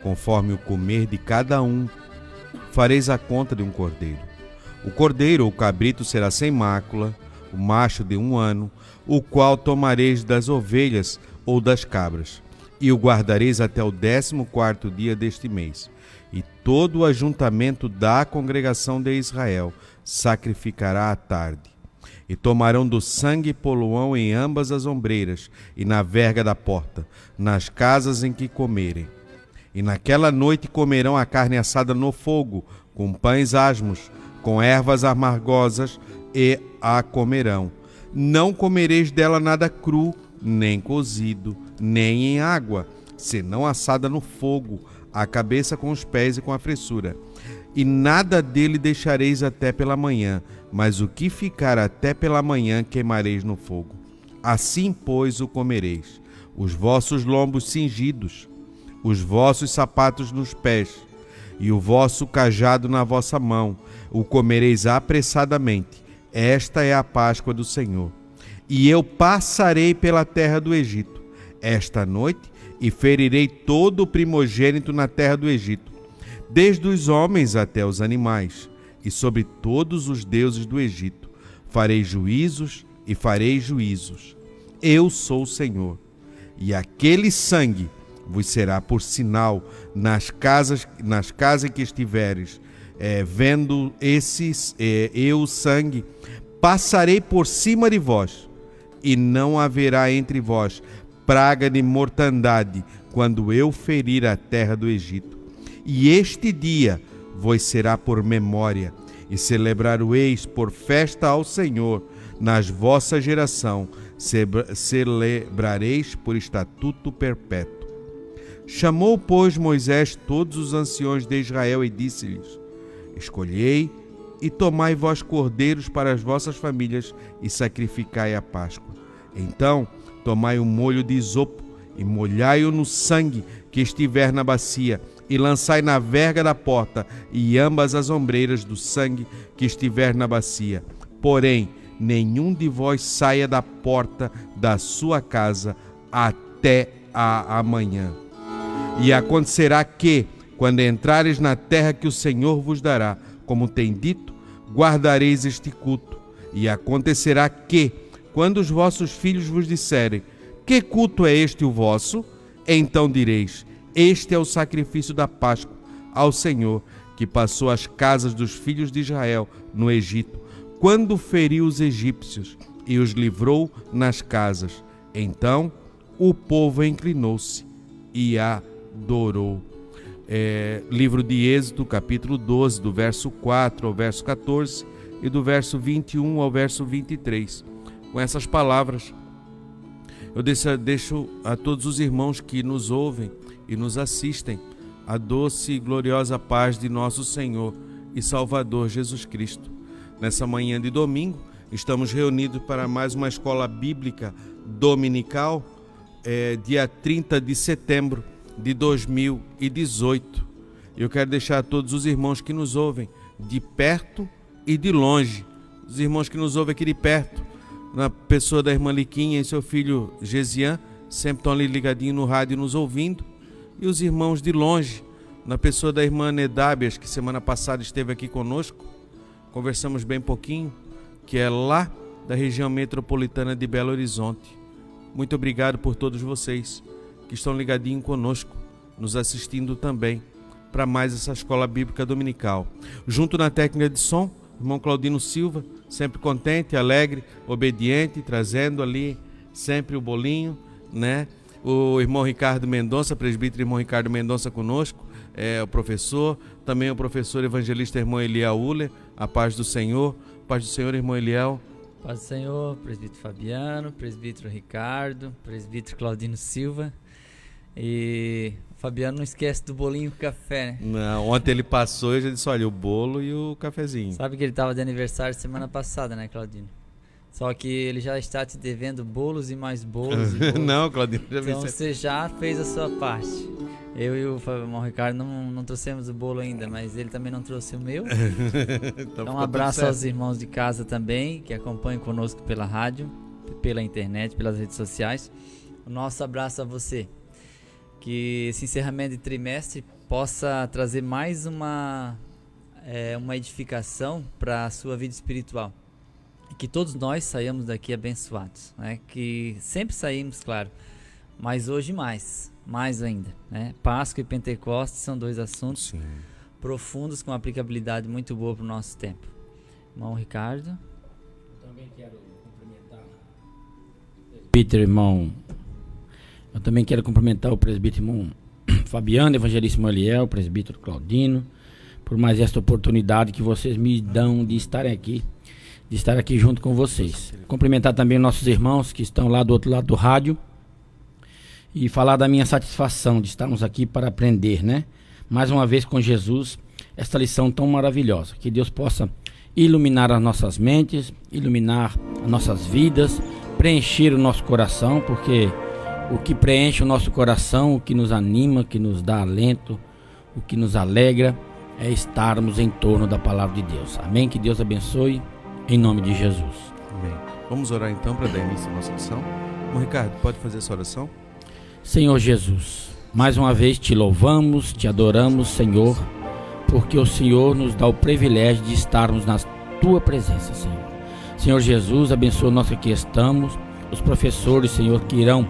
conforme o comer de cada um, fareis a conta de um cordeiro. O cordeiro ou cabrito será sem mácula, o macho de 1 ano, o qual tomareis das ovelhas ou das cabras, e o guardareis até o 14º dia deste mês. E todo o ajuntamento da congregação de Israel sacrificará à tarde. E tomarão do sangue e poluão em ambas as ombreiras e na verga da porta, nas casas em que comerem. E naquela noite comerão a carne assada no fogo, com pães asmos, com ervas amargosas, e a comerão. Não comereis dela nada cru, nem cozido, nem em água, senão assada no fogo, a cabeça com os pés e com a fressura. E nada dele deixareis até pela manhã, mas o que ficar até pela manhã queimareis no fogo. Assim, pois, o comereis, os vossos lombos cingidos, os vossos sapatos nos pés, e o vosso cajado na vossa mão, o comereis apressadamente. Esta é a Páscoa do Senhor. E eu passarei pela terra do Egito esta noite, e ferirei todo o primogênito na terra do Egito, desde os homens até os animais, e sobre todos os deuses do Egito farei juízos e farei juízos. Eu sou o Senhor. E aquele sangue vos será por sinal nas casas em que estiveres, vendo eu o sangue, passarei por cima de vós, e não haverá entre vós praga de mortandade, quando eu ferir a terra do Egito. E este dia vos será por memória, e celebrar-o-eis por festa ao Senhor nas vossa geração, celebrareis por estatuto perpétuo. Chamou, pois, Moisés todos os anciões de Israel e disse-lhes: escolhei e tomai vós cordeiros para as vossas famílias e sacrificai a Páscoa. Então tomai um molho de isopo e molhai-o no sangue que estiver na bacia, e lançai na verga da porta e ambas as ombreiras do sangue que estiver na bacia. Porém, nenhum de vós saia da porta da sua casa até a amanhã. E acontecerá que, quando entrares na terra que o Senhor vos dará, como tem dito, guardareis este culto. E acontecerá que, quando os vossos filhos vos disserem: que culto é este o vosso? Então direis: este é o sacrifício da Páscoa ao Senhor, que passou as casas dos filhos de Israel no Egito, quando feriu os egípcios e os livrou nas casas. Então o povo inclinou-se e adorou. Livro de Êxodo, capítulo 12, do verso 4 ao verso 14 e do verso 21 ao verso 23. Com essas palavras, eu deixo a todos os irmãos que nos ouvem e nos assistem a doce e gloriosa paz de nosso Senhor e Salvador Jesus Cristo. Nessa manhã de domingo, estamos reunidos para mais uma escola bíblica dominical, dia 30 de setembro de 2018. Eu quero deixar a todos os irmãos que nos ouvem de perto e de longe, os irmãos que nos ouvem aqui de perto, na pessoa da irmã Liquinha e seu filho Gesian, sempre estão ali ligadinho no rádio nos ouvindo, e os irmãos de longe, na pessoa da irmã Nedábias, que semana passada esteve aqui conosco, conversamos bem pouquinho, que é lá da região metropolitana de Belo Horizonte. Muito obrigado por todos vocês que estão ligadinhos conosco, nos assistindo também para mais essa escola bíblica dominical. Junto na técnica de som, irmão Claudino Silva, sempre contente, alegre, obediente, trazendo ali sempre o bolinho, né? O irmão Ricardo Mendonça, presbítero irmão Ricardo Mendonça conosco, o professor, também o professor evangelista irmão Eliel Uller. A paz do Senhor, irmão Eliel. Paz do Senhor, presbítero Fabiano, presbítero Ricardo, presbítero Claudino Silva. E o Fabiano não esquece do bolinho com café, né? Não, ontem ele passou e já disse: olha, o bolo e o cafezinho. Sabe que ele estava de aniversário semana passada, né, Claudino? Só que ele já está te devendo bolos e mais bolos. E bolos. Não, Claudino, já então você já fez a sua parte. Eu e o irmão Ricardo não trouxemos o bolo ainda, mas ele também não trouxe o meu. Então um abraço aos irmãos de casa também, que acompanham conosco pela rádio, pela internet, pelas redes sociais. O nosso abraço a você. que esse encerramento de trimestre possa trazer mais uma edificação para a sua vida espiritual. E que todos nós saiamos daqui abençoados, né? Que sempre saímos, claro, mas hoje mais ainda, né? Páscoa e Pentecostes são dois assuntos profundos com aplicabilidade muito boa para o nosso tempo. Irmão Ricardo. Eu também quero cumprimentar o presbítero, irmão. Eu também quero cumprimentar o presbítero, irmão Fabiano, evangelista Eliel, o presbítero Claudino, por mais esta oportunidade que vocês me dão de estar aqui junto com vocês. Cumprimentar também nossos irmãos que estão lá do outro lado do rádio e falar da minha satisfação de estarmos aqui para aprender, né? Mais uma vez com Jesus, esta lição tão maravilhosa. Que Deus possa iluminar as nossas mentes, iluminar as nossas vidas, preencher o nosso coração, porque o que preenche o nosso coração, o que nos anima, o que nos dá alento, o que nos alegra, é estarmos em torno da palavra de Deus. Amém? Que Deus abençoe, em nome de Jesus. Amém. Vamos orar então para dar início à nossa lição. Irmão Ricardo, pode fazer essa oração? Senhor Jesus, mais uma vez te louvamos, te adoramos, Senhor, porque o Senhor nos dá o privilégio de estarmos na tua presença, Senhor. Senhor Jesus, abençoa nós que aqui estamos, os professores, Senhor, que irão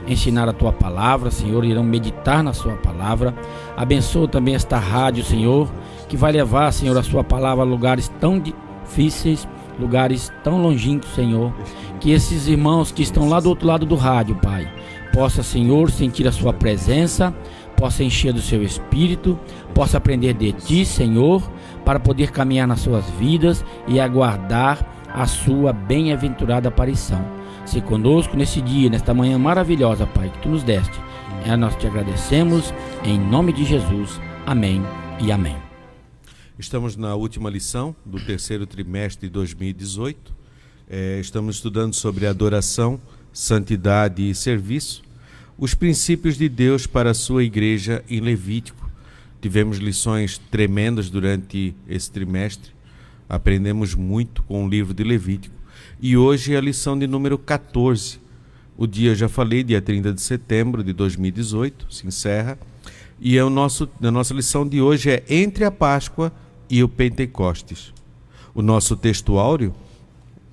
ensinar a tua palavra, Senhor, irão meditar na sua palavra. Abençoa também esta rádio, Senhor, que vai levar, Senhor, a sua palavra a lugares tão difíceis, lugares tão longínquos, Senhor. Que esses irmãos que estão lá do outro lado do rádio, Pai, possa, Senhor, sentir a sua presença, possa encher do seu espírito, possa aprender de ti, Senhor, para poder caminhar nas suas vidas e aguardar a sua bem-aventurada aparição. Se conosco nesse dia, nesta manhã maravilhosa, Pai, que tu nos deste. Nós te agradecemos, em nome de Jesus. Amém e amém. Estamos na última lição do terceiro trimestre de 2018. Estamos estudando sobre adoração, santidade e serviço, os princípios de Deus para a sua igreja em Levítico. Tivemos lições tremendas durante esse trimestre. Aprendemos muito com o livro de Levítico. E hoje é a lição de número 14. O dia, já falei, dia 30 de setembro de 2018, se encerra. E a nossa lição de hoje é entre a Páscoa e o Pentecostes. O nosso texto áureo,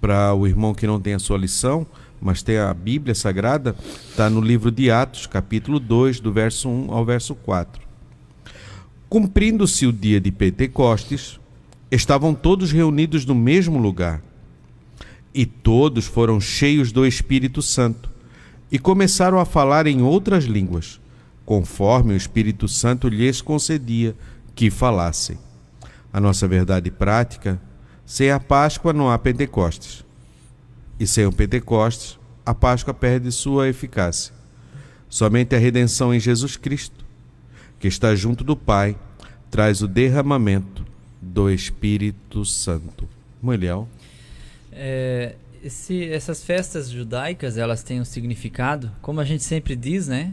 para o irmão que não tem a sua lição, mas tem a Bíblia Sagrada, está no livro de Atos, capítulo 2, do verso 1 ao verso 4. Cumprindo-se o dia de Pentecostes, estavam todos reunidos no mesmo lugar. E todos foram cheios do Espírito Santo e começaram a falar em outras línguas, conforme o Espírito Santo lhes concedia que falassem. A nossa verdade prática: sem a Páscoa não há Pentecostes. E sem o Pentecostes, a Páscoa perde sua eficácia. Somente a redenção em Jesus Cristo, que está junto do Pai, traz o derramamento do Espírito Santo. Eliel. Essas festas judaicas, elas têm um significado, como a gente sempre diz, né?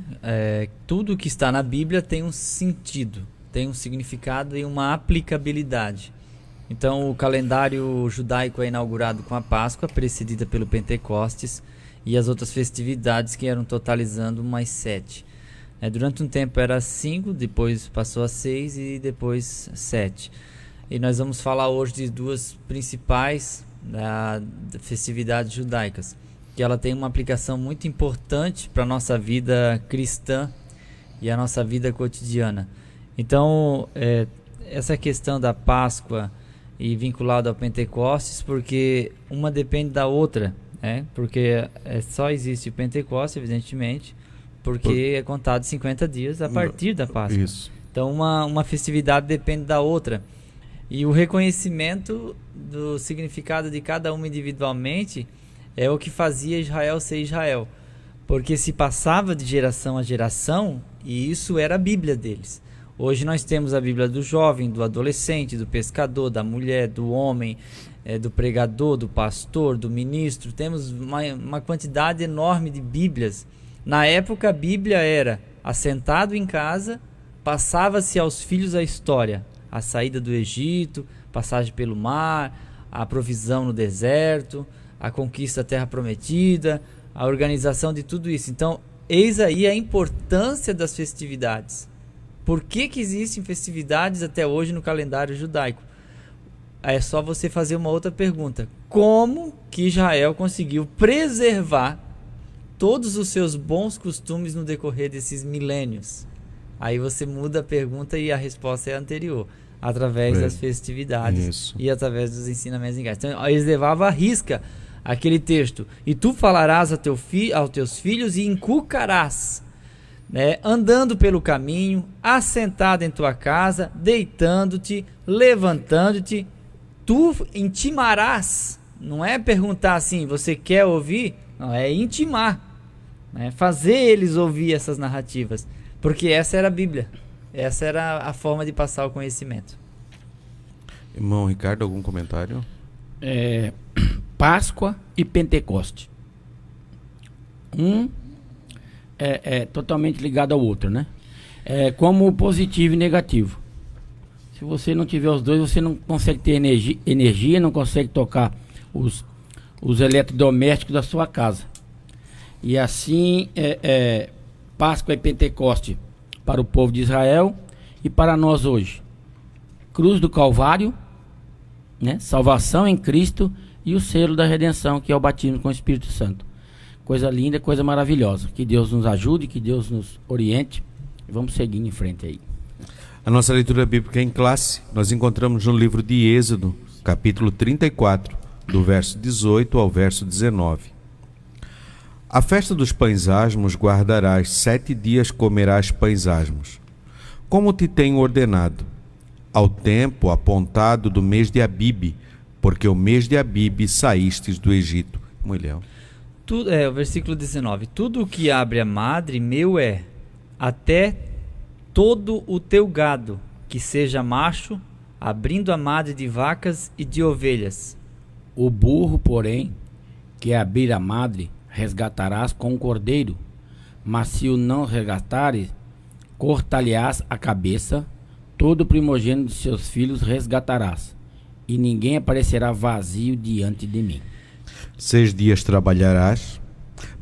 Tudo que está na Bíblia tem um sentido, tem um significado e uma aplicabilidade. Então, o calendário judaico é inaugurado com a Páscoa, precedida pelo Pentecostes, e as outras festividades que eram totalizando mais 7. Durante um tempo era 5, depois passou a 6 e depois 7. E nós vamos falar hoje de duas principais festividades judaicas, que ela tem uma aplicação muito importante para a nossa vida cristã e a nossa vida cotidiana. Então, essa questão da Páscoa e vinculado ao Pentecostes, porque uma depende da outra, porque só existe o Pentecostes, evidentemente, porque é contado 50 dias a partir da Páscoa. Isso. Então, uma festividade depende da outra. E o reconhecimento do significado de cada uma individualmente é o que fazia Israel ser Israel. Porque se passava de geração a geração, e isso era a Bíblia deles. Hoje nós temos a Bíblia do jovem, do adolescente, do pescador, da mulher, do homem, do pregador, do pastor, do ministro. Temos uma quantidade enorme de Bíblias. Na época a Bíblia era assentado em casa, passava-se aos filhos a história. A saída do Egito, passagem pelo mar, a provisão no deserto, a conquista da terra prometida, a organização de tudo isso. Então, eis aí a importância das festividades. Por que existem festividades até hoje no calendário judaico? É só você fazer uma outra pergunta. Como que Israel conseguiu preservar todos os seus bons costumes no decorrer desses milênios? Aí você muda a pergunta e a resposta é a anterior. Através das festividades e através dos ensinamentos em casa. Então, eles levavam à risca aquele texto. E tu falarás aos teus filhos e inculcarás, né, andando pelo caminho, assentado em tua casa, deitando-te, levantando-te, tu intimarás. Não é perguntar assim, você quer ouvir? Não, é intimar, né? Fazer eles ouvir essas narrativas, porque essa era a Bíblia, essa era a forma de passar o conhecimento. Irmão Ricardo, algum comentário? Páscoa e Pentecoste. Um é totalmente ligado ao outro, né? Como positivo e negativo. Se você não tiver os dois, você não consegue ter energia, não consegue tocar os eletrodomésticos da sua casa. E assim, Páscoa e Pentecoste para o povo de Israel e para nós hoje. Cruz do Calvário, né? Salvação em Cristo e o selo da redenção, que é o batismo com o Espírito Santo. Coisa linda, coisa maravilhosa. Que Deus nos ajude, que Deus nos oriente. E vamos seguindo em frente aí. A nossa leitura bíblica em classe, nós encontramos no livro de Êxodo, capítulo 34, do verso 18 ao verso 19. A festa dos pães asmos guardarás, 7 dias comerás pães asmos, como te tenho ordenado, ao tempo apontado do mês de Abibe, porque o mês de Abibe saístes do Egito. Mulher. O versículo 19. Tudo o que abre a madre meu é, até todo o teu gado, que seja macho, abrindo a madre de vacas e de ovelhas. O burro, porém, que abrir a madre, resgatarás com o cordeiro, mas se o não resgatares, cortar-lhe-ás a cabeça, todo primogênito de seus filhos resgatarás, e ninguém aparecerá vazio diante de mim. 6 dias trabalharás,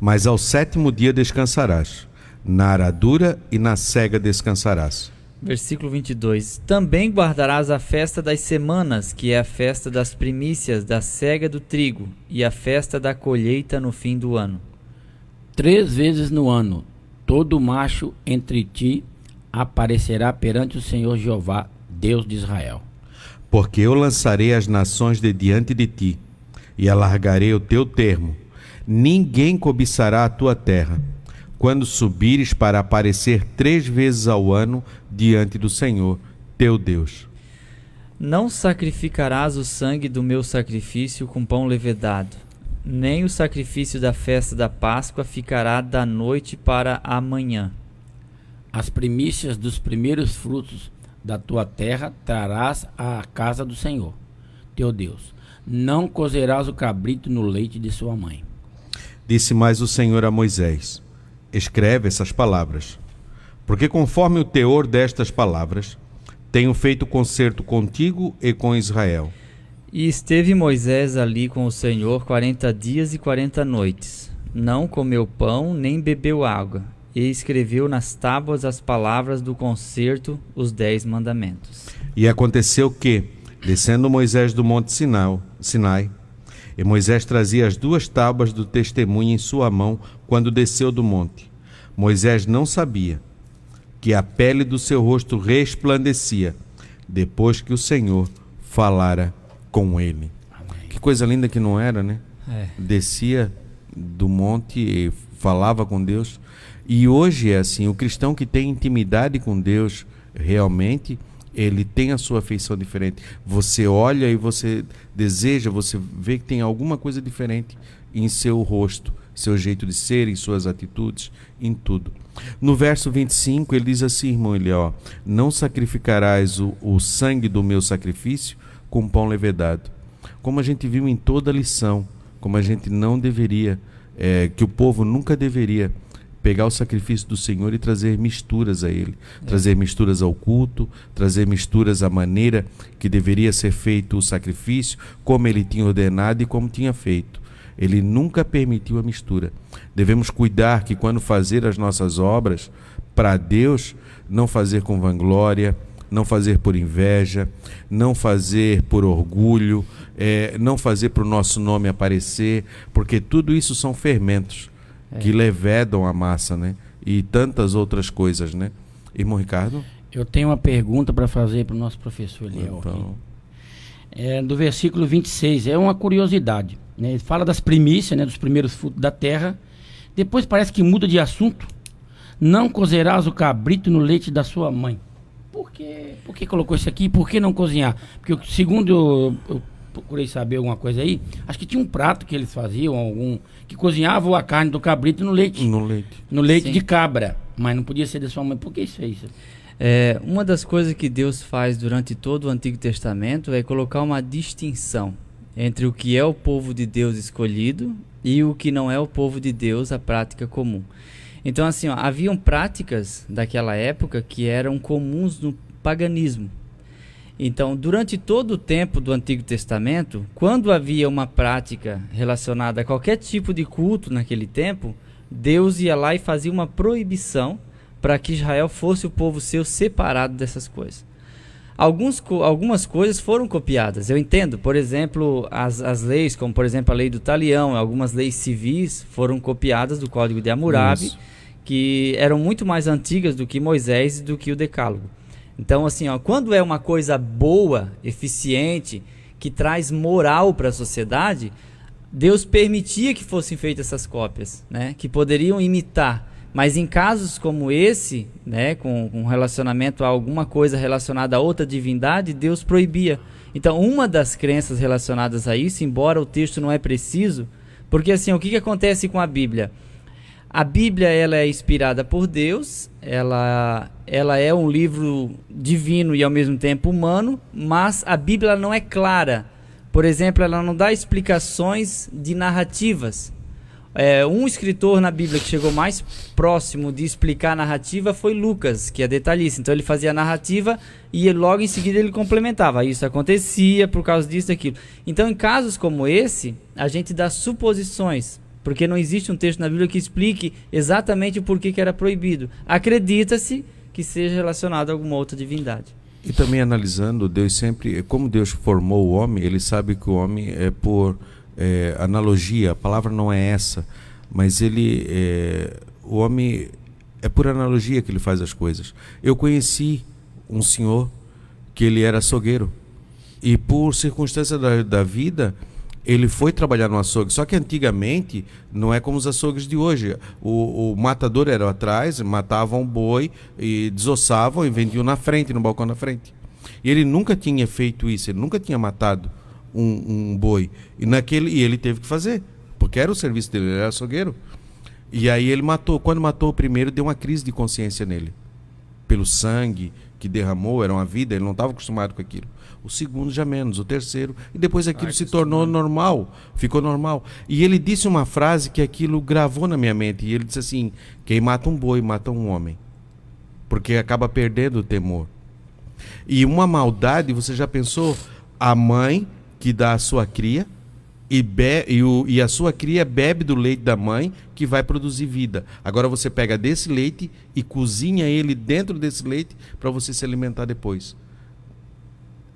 mas ao 7º dia descansarás. Na aradura e na cega descansarás. Versículo 22. Também guardarás a festa das semanas, que é a festa das primícias da cega do trigo, e a festa da colheita no fim do ano. 3 vezes no ano, todo macho entre ti aparecerá perante o Senhor Jeová, Deus de Israel. Porque eu lançarei as nações de diante de ti, e alargarei o teu termo. Ninguém cobiçará a tua terra, quando subires para aparecer 3 vezes ao ano diante do Senhor, teu Deus. Não sacrificarás o sangue do meu sacrifício com pão levedado, nem o sacrifício da festa da Páscoa ficará da noite para a manhã. As primícias dos primeiros frutos da tua terra trarás à casa do Senhor, teu Deus. Não cozerás o cabrito no leite de sua mãe. Disse mais o Senhor a Moisés: escreve essas palavras, porque conforme o teor destas palavras, tenho feito concerto contigo e com Israel. E esteve Moisés ali com o Senhor 40 dias e 40 noites. Não comeu pão, nem bebeu água. E escreveu nas tábuas as palavras do concerto, os 10 mandamentos. E aconteceu que, descendo Moisés do monte Sinai, e Moisés trazia as 2 tábuas do testemunho em sua mão quando desceu do monte. Moisés não sabia que a pele do seu rosto resplandecia, depois que o Senhor falara com ele. Amém. Que coisa linda que não era, né? Descia do monte e falava com Deus. E hoje é assim, o cristão que tem intimidade com Deus, realmente, ele tem a sua afeição diferente. Você olha e você deseja, você vê que tem alguma coisa diferente em seu rosto, seu jeito de ser, em suas atitudes, em tudo. No verso 25, ele diz assim, irmão, não sacrificarás o sangue do meu sacrifício com pão levedado. Como a gente viu em toda a lição, como a gente não deveria, que o povo nunca deveria pegar o sacrifício do Senhor e trazer misturas a ele, trazer misturas ao culto, trazer misturas à maneira que deveria ser feito o sacrifício, como ele tinha ordenado e como tinha feito. Ele nunca permitiu a mistura. Devemos cuidar que quando fazer as nossas obras para Deus, não fazer com vanglória, não fazer por inveja, não fazer por orgulho, não fazer para o nosso nome aparecer, porque tudo isso são fermentos que levedam a massa, né? E tantas outras coisas, né? Irmão Ricardo? Eu tenho uma pergunta para fazer para o nosso professor Eliel. Então, do versículo 26, é uma curiosidade, né? Ele fala das primícias, né, dos primeiros frutos da terra. Depois parece que muda de assunto. Não cozerás o cabrito no leite da sua mãe. Por que colocou isso aqui? Por que não cozinhar? Porque segundo eu procurei saber alguma coisa aí, acho que tinha um prato que eles faziam, que cozinhavam a carne do cabrito no leite. No leite Sim. de cabra. Mas não podia ser da sua mãe. Por que isso é isso? Uma das coisas que Deus faz durante todo o Antigo Testamento é colocar uma distinção entre o que é o povo de Deus escolhido e o que não é o povo de Deus, a prática comum. Então, assim, haviam práticas daquela época que eram comuns no paganismo. Então, durante todo o tempo do Antigo Testamento, quando havia uma prática relacionada a qualquer tipo de culto naquele tempo, Deus ia lá e fazia uma proibição para que Israel fosse o povo seu separado dessas coisas. Algumas coisas foram copiadas, eu entendo. Por exemplo, as leis, como por exemplo a lei do talião, algumas leis civis foram copiadas do Código de Hammurabi, Isso. que eram muito mais antigas do que Moisés e do que o Decálogo. Então, assim, quando é uma coisa boa, eficiente, que traz moral para a sociedade, Deus permitia que fossem feitas essas cópias, né, que poderiam imitar. Mas em casos como esse, né, com relacionamento a alguma coisa relacionada a outra divindade, Deus proibia. Então, uma das crenças relacionadas a isso, embora o texto não é preciso, porque assim, o que acontece com a Bíblia? A Bíblia, ela é inspirada por Deus, ela é um livro divino e ao mesmo tempo humano, mas a Bíblia não é clara. Por exemplo, ela não dá explicações de narrativas. Um escritor na Bíblia que chegou mais próximo de explicar a narrativa foi Lucas, que é detalhista. Então ele fazia a narrativa e logo em seguida ele complementava. Isso acontecia por causa disso e daquilo. Então, em casos como esse, a gente dá suposições, porque não existe um texto na Bíblia que explique exatamente o porquê que era proibido. Acredita-se que seja relacionado a alguma outra divindade. E também analisando, Deus sempre, como Deus formou o homem, ele sabe que o homem é por analogia, a palavra não é essa, mas o homem é por analogia que ele faz as coisas. Eu conheci um senhor que ele era açougueiro e por circunstância da vida ele foi trabalhar no açougue, só que antigamente não é como os açougues de hoje. O matador era atrás, matavam o boi e desossavam e vendiam na frente, no balcão na frente. E ele nunca tinha feito isso, ele nunca tinha matado um boi. E ele teve que fazer, porque era o serviço dele, ele era açougueiro. E aí ele matou. Quando matou o primeiro, deu uma crise de consciência nele. Pelo sangue que derramou, era uma vida, ele não estava acostumado com aquilo. O segundo já menos, o terceiro, e depois aquilo se tornou normal, ficou normal. E ele disse uma frase que aquilo gravou na minha mente, e ele disse assim: quem mata um boi, mata um homem, porque acaba perdendo o temor. E uma maldade, você já pensou? A mãe que dá a sua cria, e a sua cria bebe do leite da mãe, que vai produzir vida. Agora você pega desse leite e cozinha ele dentro desse leite para você se alimentar depois.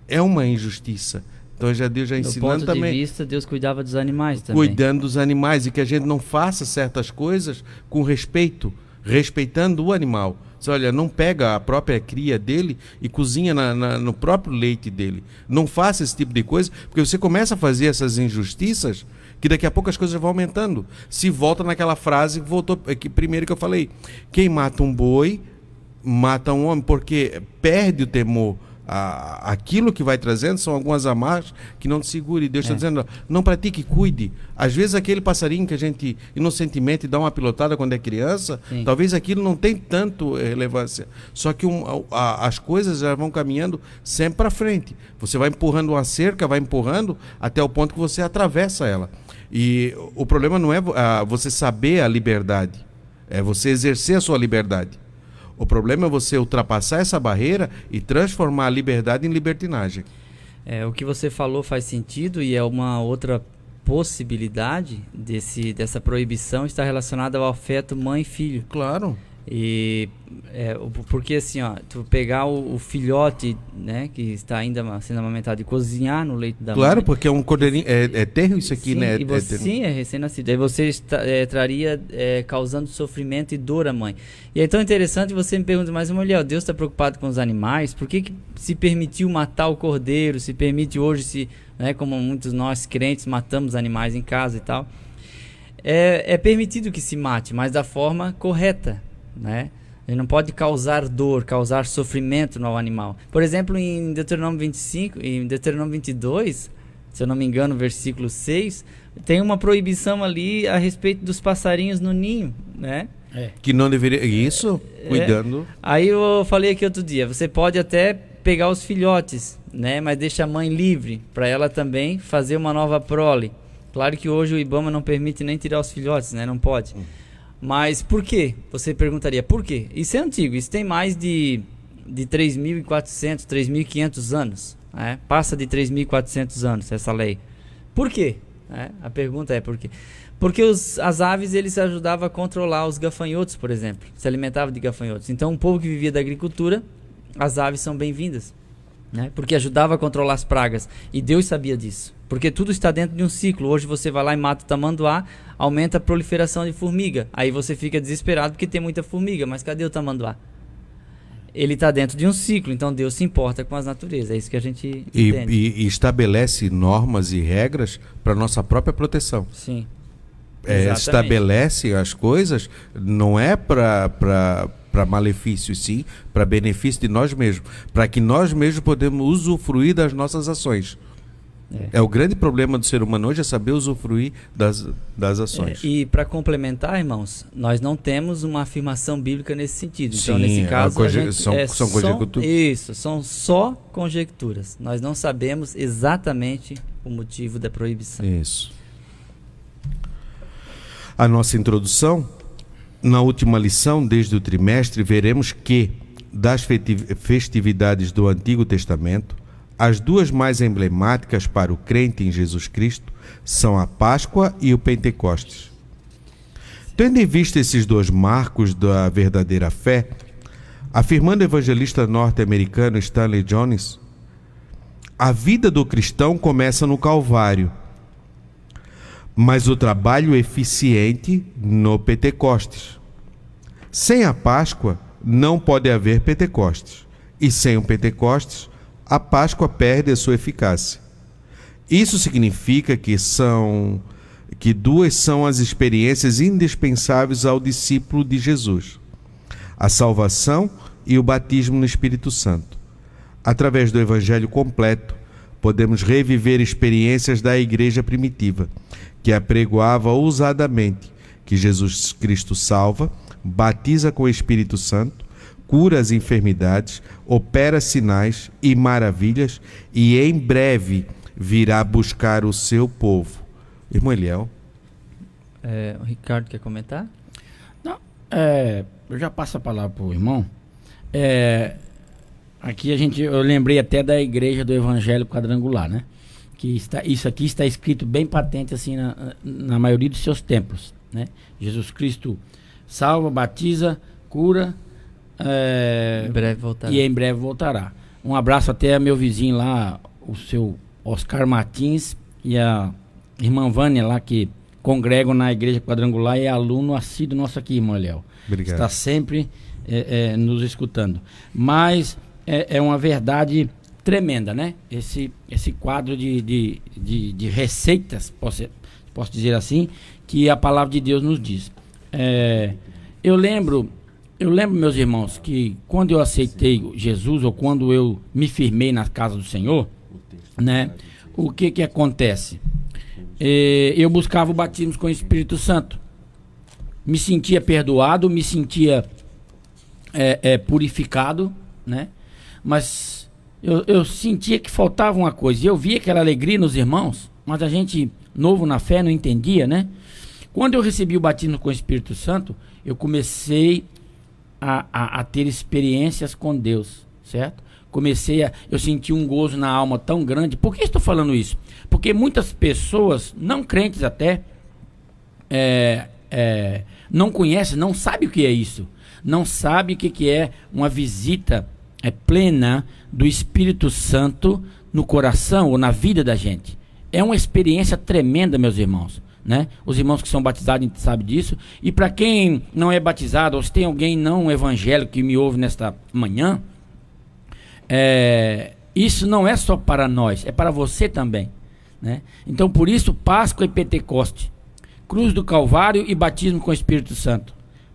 É uma injustiça. Então Deus já ensinando também. Do ponto de vista, Deus cuidava dos animais também. Cuidando dos animais, e que a gente não faça certas coisas com respeito, respeitando o animal. Você, olha, não pega a própria cria dele e cozinha no próprio leite dele. Não faça esse tipo de coisa, porque você começa a fazer essas injustiças, que daqui a pouco as coisas vão aumentando. Se volta naquela frase primeiro que eu falei: quem mata um boi, mata um homem, porque perde o temor. Aquilo que vai trazendo são algumas amarras que não te segura. E Deus está dizendo: não pratique, cuide. Às vezes aquele passarinho que a gente inocentemente dá uma pilotada quando é criança, sim, talvez aquilo não tenha tanto relevância. Só que as coisas já vão caminhando sempre para frente. Você vai empurrando uma cerca, vai empurrando até o ponto que você atravessa ela. E o problema não é você saber a liberdade, é você exercer a sua liberdade. O problema é você ultrapassar essa barreira e transformar a liberdade em libertinagem. O que você falou faz sentido, e é uma outra possibilidade dessa proibição está relacionada ao afeto mãe e filho. Claro. E porque assim, ó, tu pegar o filhote, né, que está ainda sendo amamentado e cozinhar no leite da mãe. Claro, porque é um cordeirinho, é tenro isso aqui, sim, né? Sim, é recém-nascido. Aí você traria causando sofrimento e dor à mãe. E é tão interessante, você me pergunta, mas mulher, Deus está preocupado com os animais? Por que se permitiu matar o cordeiro? Se permite hoje, né, como muitos nós crentes matamos animais em casa e tal? É permitido que se mate, mas da forma correta, né? Ele não pode causar dor, causar sofrimento no animal. Por exemplo, em Deuteronômio 25, em Deuteronômio 22, se eu não me engano, versículo 6, tem uma proibição ali a respeito dos passarinhos no ninho, né? Que não deveria... Isso, cuidando. Aí eu falei aqui outro dia, você pode até pegar os filhotes, né? Mas deixa a mãe livre, para ela também fazer uma nova prole. Claro que hoje o IBAMA não permite nem tirar os filhotes, né? Não pode. Mas por quê? Você perguntaria, por quê? Isso é antigo, isso tem mais de 3.400, 3.500 anos. Né? Passa de 3.400 anos essa lei. Por quê? A pergunta é por quê? Porque as aves, eles ajudavam a controlar os gafanhotos, por exemplo. Se alimentavam de gafanhotos. Então, um povo que vivia da agricultura, as aves são bem-vindas. Né? Porque ajudava a controlar as pragas. E Deus sabia disso. Porque tudo está dentro de um ciclo. Hoje você vai lá e mata o tamanduá, aumenta a proliferação de formiga. Aí você fica desesperado porque tem muita formiga. Mas cadê o tamanduá? Ele está dentro de um ciclo. Então Deus se importa com as naturezas. É isso que a gente entende. E estabelece normas e regras para nossa própria proteção. Sim. Estabelece as coisas, não é para malefício, sim, para benefício de nós mesmos, para que nós mesmos podemos usufruir das nossas ações. É o grande problema do ser humano hoje, é saber usufruir das ações. E para complementar, irmãos, nós não temos uma afirmação bíblica nesse sentido. Então, sim, nesse caso, são conjecturas. Isso, são só conjecturas. Nós não sabemos exatamente o motivo da proibição. Isso. A nossa introdução, na última lição, desde o trimestre, veremos que, das festividades do Antigo Testamento, as duas mais emblemáticas para o crente em Jesus Cristo são a Páscoa e o Pentecostes. Tendo em vista esses dois marcos da verdadeira fé, afirmando o evangelista norte-americano Stanley Jones, a vida do cristão começa no Calvário, mas o trabalho eficiente no Pentecostes. Sem a Páscoa, não pode haver Pentecostes, e sem o Pentecostes, a Páscoa perde a sua eficácia. Isso significa que duas são as experiências indispensáveis ao discípulo de Jesus: a salvação e o batismo no Espírito Santo. Através do Evangelho completo, podemos reviver experiências da igreja primitiva, que apregoava ousadamente que Jesus Cristo salva, batiza com o Espírito Santo, cura as enfermidades, opera sinais e maravilhas e em breve virá buscar o seu povo. Irmão Eliel? O Ricardo quer comentar? Não, eu já passo a palavra para o irmão. Aqui eu lembrei até da igreja do Evangelho Quadrangular, né? Que isso aqui está escrito bem patente assim na maioria dos seus templos, né? Jesus Cristo salva, batiza, cura, em breve voltará. E em breve voltará. Um abraço até a meu vizinho lá, o seu Oscar Martins, e a irmã Vânia lá, que congregam na igreja Quadrangular e é aluno assíduo nosso aqui, irmão Léo. Obrigado. Está sempre nos escutando. Mas é uma verdade tremenda, né? Esse quadro de receitas, posso dizer assim, que a palavra de Deus nos diz. Eu lembro, meus irmãos, que quando eu aceitei Jesus, ou quando eu me firmei na casa do Senhor, né? O que acontece? Eu buscava o batismo com o Espírito Santo. Me sentia perdoado, me sentia purificado, né? Mas eu sentia que faltava uma coisa. Eu via aquela alegria nos irmãos, mas a gente, novo na fé, não entendia, né? Quando eu recebi o batismo com o Espírito Santo, eu comecei a ter experiências com Deus. certo? Eu senti um gozo na alma tão grande. Por que estou falando isso? Porque muitas pessoas, não crentes até, não conhecem, não sabem o que é isso. Não sabem o que é uma visita plena do Espírito Santo no coração ou na vida da gente. É uma experiência tremenda, meus irmãos, né? Os irmãos que são batizados sabem disso. E para quem não é batizado, ou se tem alguém não evangélico que me ouve nesta manhã, isso não é só para nós, é para você também, né? Então, por isso, Páscoa e Pentecoste, Cruz do Calvário e batismo com o Espírito Santo.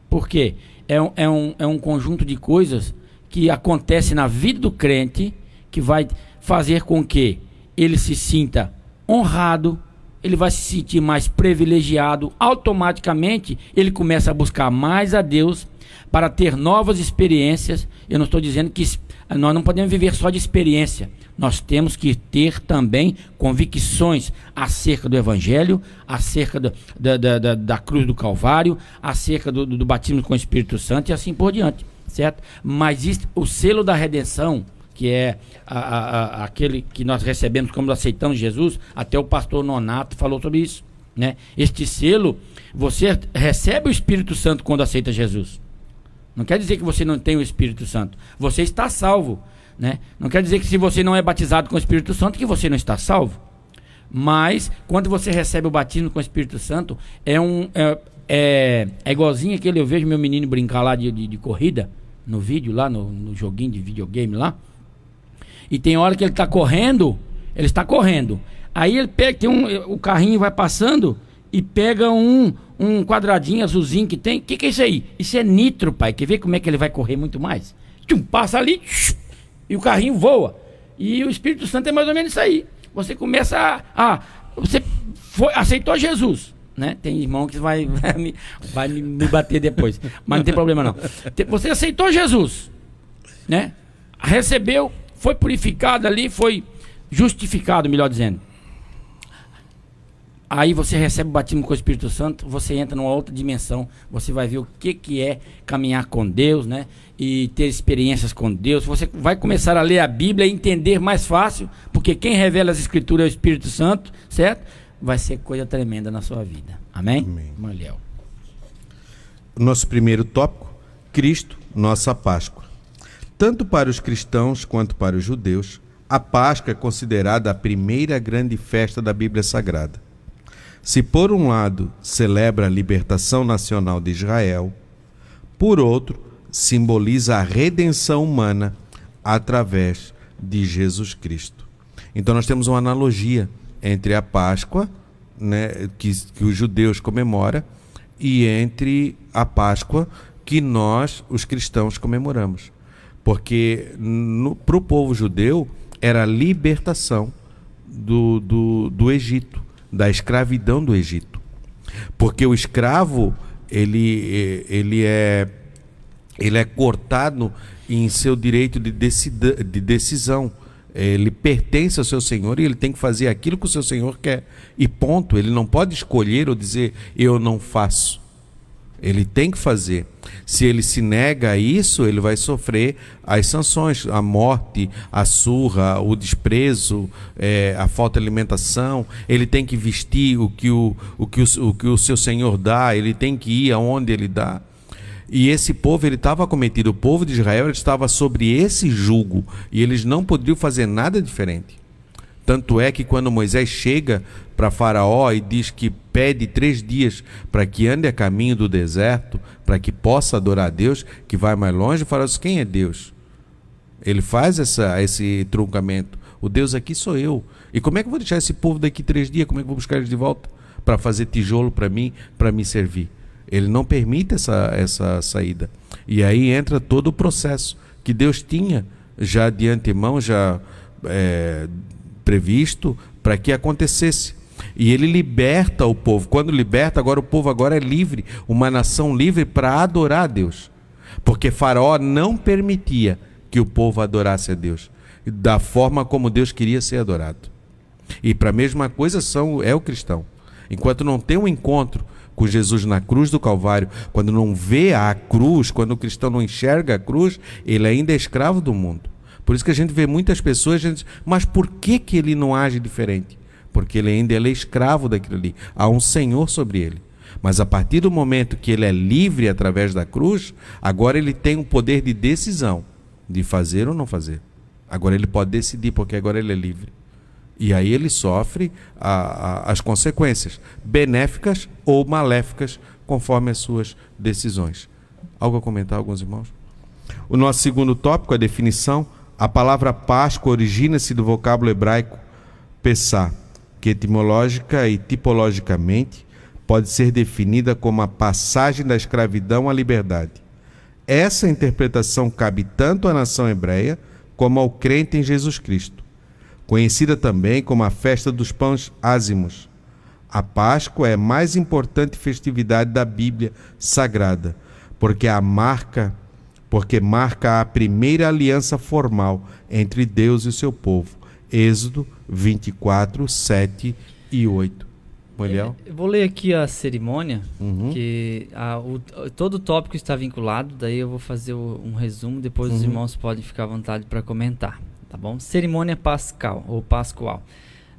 Por quê? É um conjunto de coisas que acontece na vida do crente, que vai fazer com que ele se sinta honrado, ele vai se sentir mais privilegiado. Automaticamente ele começa a buscar mais a Deus para ter novas experiências. Eu não estou dizendo que nós não podemos viver só de experiência, nós temos que ter também convicções acerca do Evangelho, acerca da cruz do Calvário, acerca do batismo com o Espírito Santo e assim por diante, certo? Mas o selo da redenção, que é aquele que nós recebemos quando aceitamos Jesus, até o pastor Nonato falou sobre isso, né? Este selo, você recebe o Espírito Santo quando aceita Jesus. Não quer dizer que você não tem o Espírito Santo. Você está salvo, né? Não quer dizer que se você não é batizado com o Espírito Santo, que você não está salvo. Mas, quando você recebe o batismo com o Espírito Santo, é igualzinho aquele, eu vejo meu menino brincar lá de corrida, no vídeo lá, no joguinho de videogame lá. E tem hora que ele está correndo, aí ele pega, o carrinho vai passando e pega um quadradinho azulzinho que tem. O que é isso aí? Isso é nitro, pai. Quer ver como é que ele vai correr muito mais? Passa ali e o carrinho voa. E o Espírito Santo é mais ou menos isso aí. Você começa você aceitou Jesus, né? Tem irmão que vai me bater depois, mas não tem problema não. Você aceitou Jesus, né? Recebeu, foi purificado ali, foi justificado, melhor dizendo. Aí você recebe o batismo com o Espírito Santo, você entra numa outra dimensão, você vai ver o que é caminhar com Deus, né? E ter experiências com Deus. Você vai começar a ler a Bíblia e entender mais fácil, porque quem revela as Escrituras é o Espírito Santo, certo? Vai ser coisa tremenda na sua vida. Amém? Amém. Maliel. Nosso primeiro tópico, Cristo, nossa Páscoa. Tanto para os cristãos quanto para os judeus, a Páscoa é considerada a primeira grande festa da Bíblia Sagrada. Se por um lado celebra a libertação nacional de Israel, por outro simboliza a redenção humana através de Jesus Cristo. Então nós temos uma analogia entre a Páscoa, né, que os judeus comemoram, e entre a Páscoa que nós, os cristãos, comemoramos. Porque para o povo judeu era a libertação do Egito, da escravidão do Egito, porque o escravo ele é cortado em seu direito de decisão. Ele pertence ao seu senhor e ele tem que fazer aquilo que o seu senhor quer, e ponto. Ele não pode escolher ou dizer eu não faço. Ele tem que fazer. Se ele se nega a isso, ele vai sofrer as sanções, a morte, a surra, o desprezo, a falta de alimentação. Ele tem que vestir o que o seu Senhor dá, ele tem que ir aonde ele dá. E esse povo, ele estava cometido, o povo de Israel, ele estava sobre esse jugo, e eles não poderiam fazer nada diferente. Tanto é que quando Moisés chega para Faraó e diz que pede 3 dias para que ande a caminho do deserto, para que possa adorar a Deus, que vai mais longe, o Faraó diz: quem é Deus? Ele faz esse truncamento. O Deus aqui sou eu. E como é que eu vou deixar esse povo daqui 3 dias? Como é que eu vou buscar eles de volta? Para fazer tijolo para mim, para me servir. Ele não permite essa saída. E aí entra todo o processo que Deus tinha já de antemão, já previsto para que acontecesse. E ele liberta o povo. Quando liberta, agora o povo agora é livre, uma nação livre para adorar a Deus. Porque Faraó não permitia que o povo adorasse a Deus da forma como Deus queria ser adorado. E para a mesma coisa é o cristão. Enquanto não tem um encontro com Jesus na cruz do Calvário, quando não vê a cruz, quando o cristão não enxerga a cruz, ele ainda é escravo do mundo. Por isso que a gente vê muitas pessoas, mas por que ele não age diferente? Porque ele ainda é escravo daquilo ali. Há um Senhor sobre ele. Mas a partir do momento que ele é livre através da cruz, agora ele tem o poder de decisão, de fazer ou não fazer. Agora ele pode decidir, porque agora ele é livre. E aí ele sofre as consequências, benéficas ou maléficas, conforme as suas decisões. Algo a comentar, alguns irmãos? O nosso segundo tópico, a definição. A palavra Páscoa origina-se do vocábulo hebraico Pessah, que etimológica e tipologicamente pode ser definida como a passagem da escravidão à liberdade. Essa interpretação cabe tanto à nação hebreia como ao crente em Jesus Cristo, conhecida também como a festa dos pães ázimos. A Páscoa é a mais importante festividade da Bíblia Sagrada, porque marca a primeira aliança formal entre Deus e o seu povo. Êxodo 24, 7 e 8. Eu vou ler aqui a cerimônia, que todo o tópico está vinculado, daí eu vou fazer um resumo, depois os irmãos podem ficar à vontade para comentar, tá bom? Cerimônia pascal, ou pascual.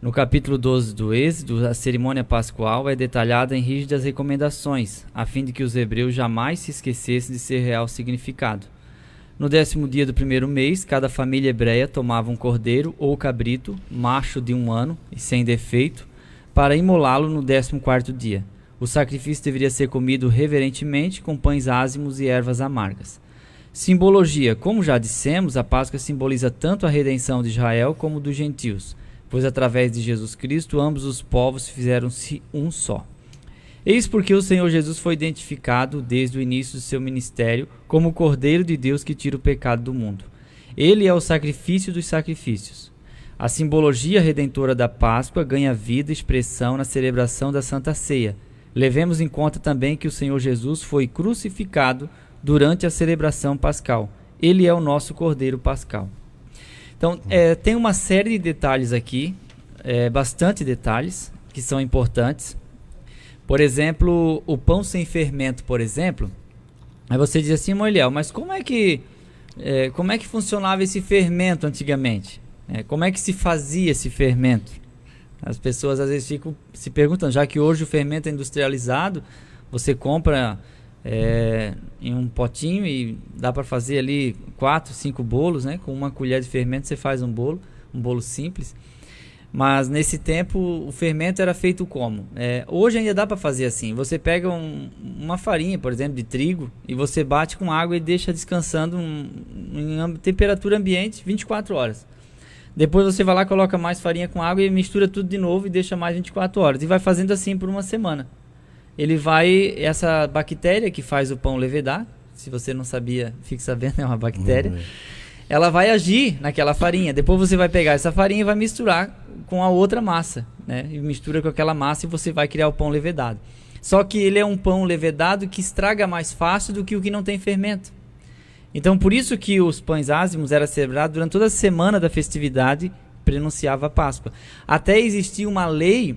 No capítulo 12 do Êxodo, a cerimônia pascual é detalhada em rígidas recomendações, a fim de que os hebreus jamais se esquecessem de seu real significado. No 10º dia do primeiro mês, cada família hebreia tomava um cordeiro ou cabrito, macho de 1 ano e sem defeito, para imolá-lo no 14º dia. O sacrifício deveria ser comido reverentemente com pães ázimos e ervas amargas. Simbologia. Como já dissemos, a Páscoa simboliza tanto a redenção de Israel como dos gentios, pois através de Jesus Cristo ambos os povos fizeram-se um só. Eis porque o Senhor Jesus foi identificado desde o início do seu ministério como o Cordeiro de Deus que tira o pecado do mundo. Ele é o sacrifício dos sacrifícios. A simbologia redentora da Páscoa ganha vida e expressão na celebração da Santa Ceia. Levemos em conta também que o Senhor Jesus foi crucificado durante a celebração pascal. Ele é o nosso Cordeiro pascal. Então, tem uma série de detalhes aqui, bastante detalhes, que são importantes. Por exemplo, o pão sem fermento, por exemplo. Aí você diz assim, Moeliel, mas como é que funcionava esse fermento antigamente? Como é que se fazia esse fermento? As pessoas às vezes ficam se perguntando, já que hoje o fermento é industrializado, você compra em um potinho e dá para fazer ali 4, 5 bolos, né? Com uma colher de fermento você faz um bolo simples. Mas nesse tempo o fermento era feito como? Hoje ainda dá para fazer assim. Você pega uma farinha, por exemplo, de trigo, e você bate com água e deixa descansando em temperatura ambiente 24 horas. Depois você vai lá, coloca mais farinha com água e mistura tudo de novo e deixa mais 24 horas. E vai fazendo assim por uma semana. Essa bactéria que faz o pão levedar, se você não sabia, fique sabendo, é uma bactéria. Ela vai agir naquela farinha. Depois você vai pegar essa farinha e vai misturar com a outra massa, né? E mistura com aquela massa e você vai criar o pão levedado. Só que ele é um pão levedado que estraga mais fácil do que o que não tem fermento. Então, por isso que os pães ázimos eram celebrados durante toda a semana da festividade, prenunciava a Páscoa. Até existia uma lei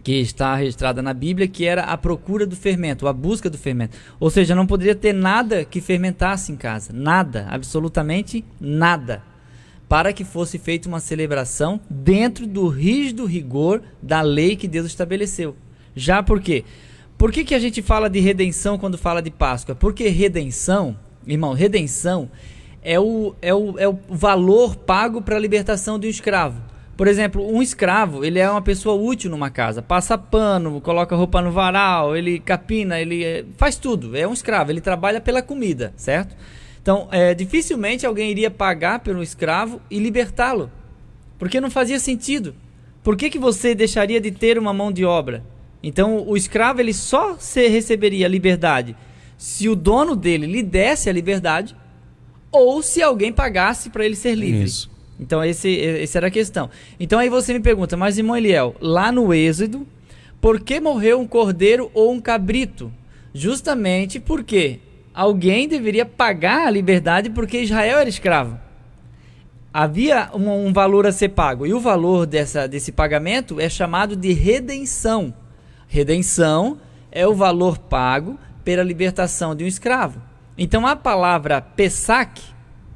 que está registrada na Bíblia, que era a procura do fermento, a busca do fermento. Ou seja, não poderia ter nada que fermentasse em casa. Nada, absolutamente nada. Para que fosse feita uma celebração dentro do rígido rigor da lei que Deus estabeleceu. Já por quê? Por que a gente fala de redenção quando fala de Páscoa? Porque redenção, irmão, redenção é o valor pago para a libertação de um escravo. Por exemplo, um escravo, ele é uma pessoa útil numa casa. Passa pano, coloca roupa no varal, ele capina, ele faz tudo. É um escravo, ele trabalha pela comida, certo? Então, dificilmente alguém iria pagar pelo escravo e libertá-lo. Porque não fazia sentido. Por que você deixaria de ter uma mão de obra? Então, o escravo ele só receberia a liberdade se o dono dele lhe desse a liberdade ou se alguém pagasse para ele ser livre. Isso. Então, essa era a questão. Então, aí você me pergunta, mas irmão Eliel, lá no Êxodo, por que morreu um cordeiro ou um cabrito? Justamente porque alguém deveria pagar a liberdade porque Israel era escravo. Havia um valor a ser pago. E o valor desse pagamento é chamado de redenção. Redenção é o valor pago pela libertação de um escravo. Então, a palavra Pesach,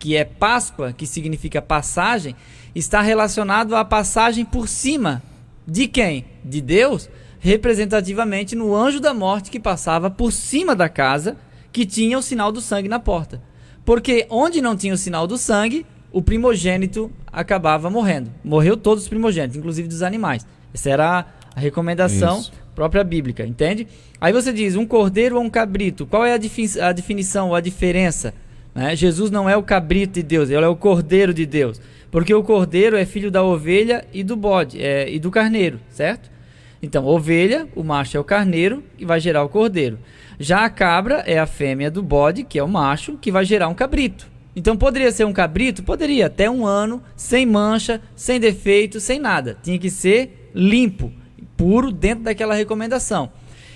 que é Páscoa, que significa passagem, está relacionado à passagem por cima de quem? De Deus, representativamente no anjo da morte que passava por cima da casa que tinha o sinal do sangue na porta. Porque onde não tinha o sinal do sangue, o primogênito acabava morrendo. Morreu todos os primogênitos, inclusive dos animais. Essa era a recomendação própria bíblica, entende? Aí você diz, um cordeiro ou um cabrito, qual é a definição ou a diferença? Né? Jesus não é o cabrito de Deus, ele é o cordeiro de Deus. Porque o cordeiro é filho da ovelha e do bode, e do carneiro, certo? Então, ovelha, o macho é o carneiro, que vai gerar o cordeiro. Já a cabra é a fêmea do bode, que é o macho, que vai gerar um cabrito. Então, poderia ser um cabrito? Poderia, até 1 ano, sem mancha, sem defeito, sem nada. Tinha que ser limpo, puro, dentro daquela recomendação.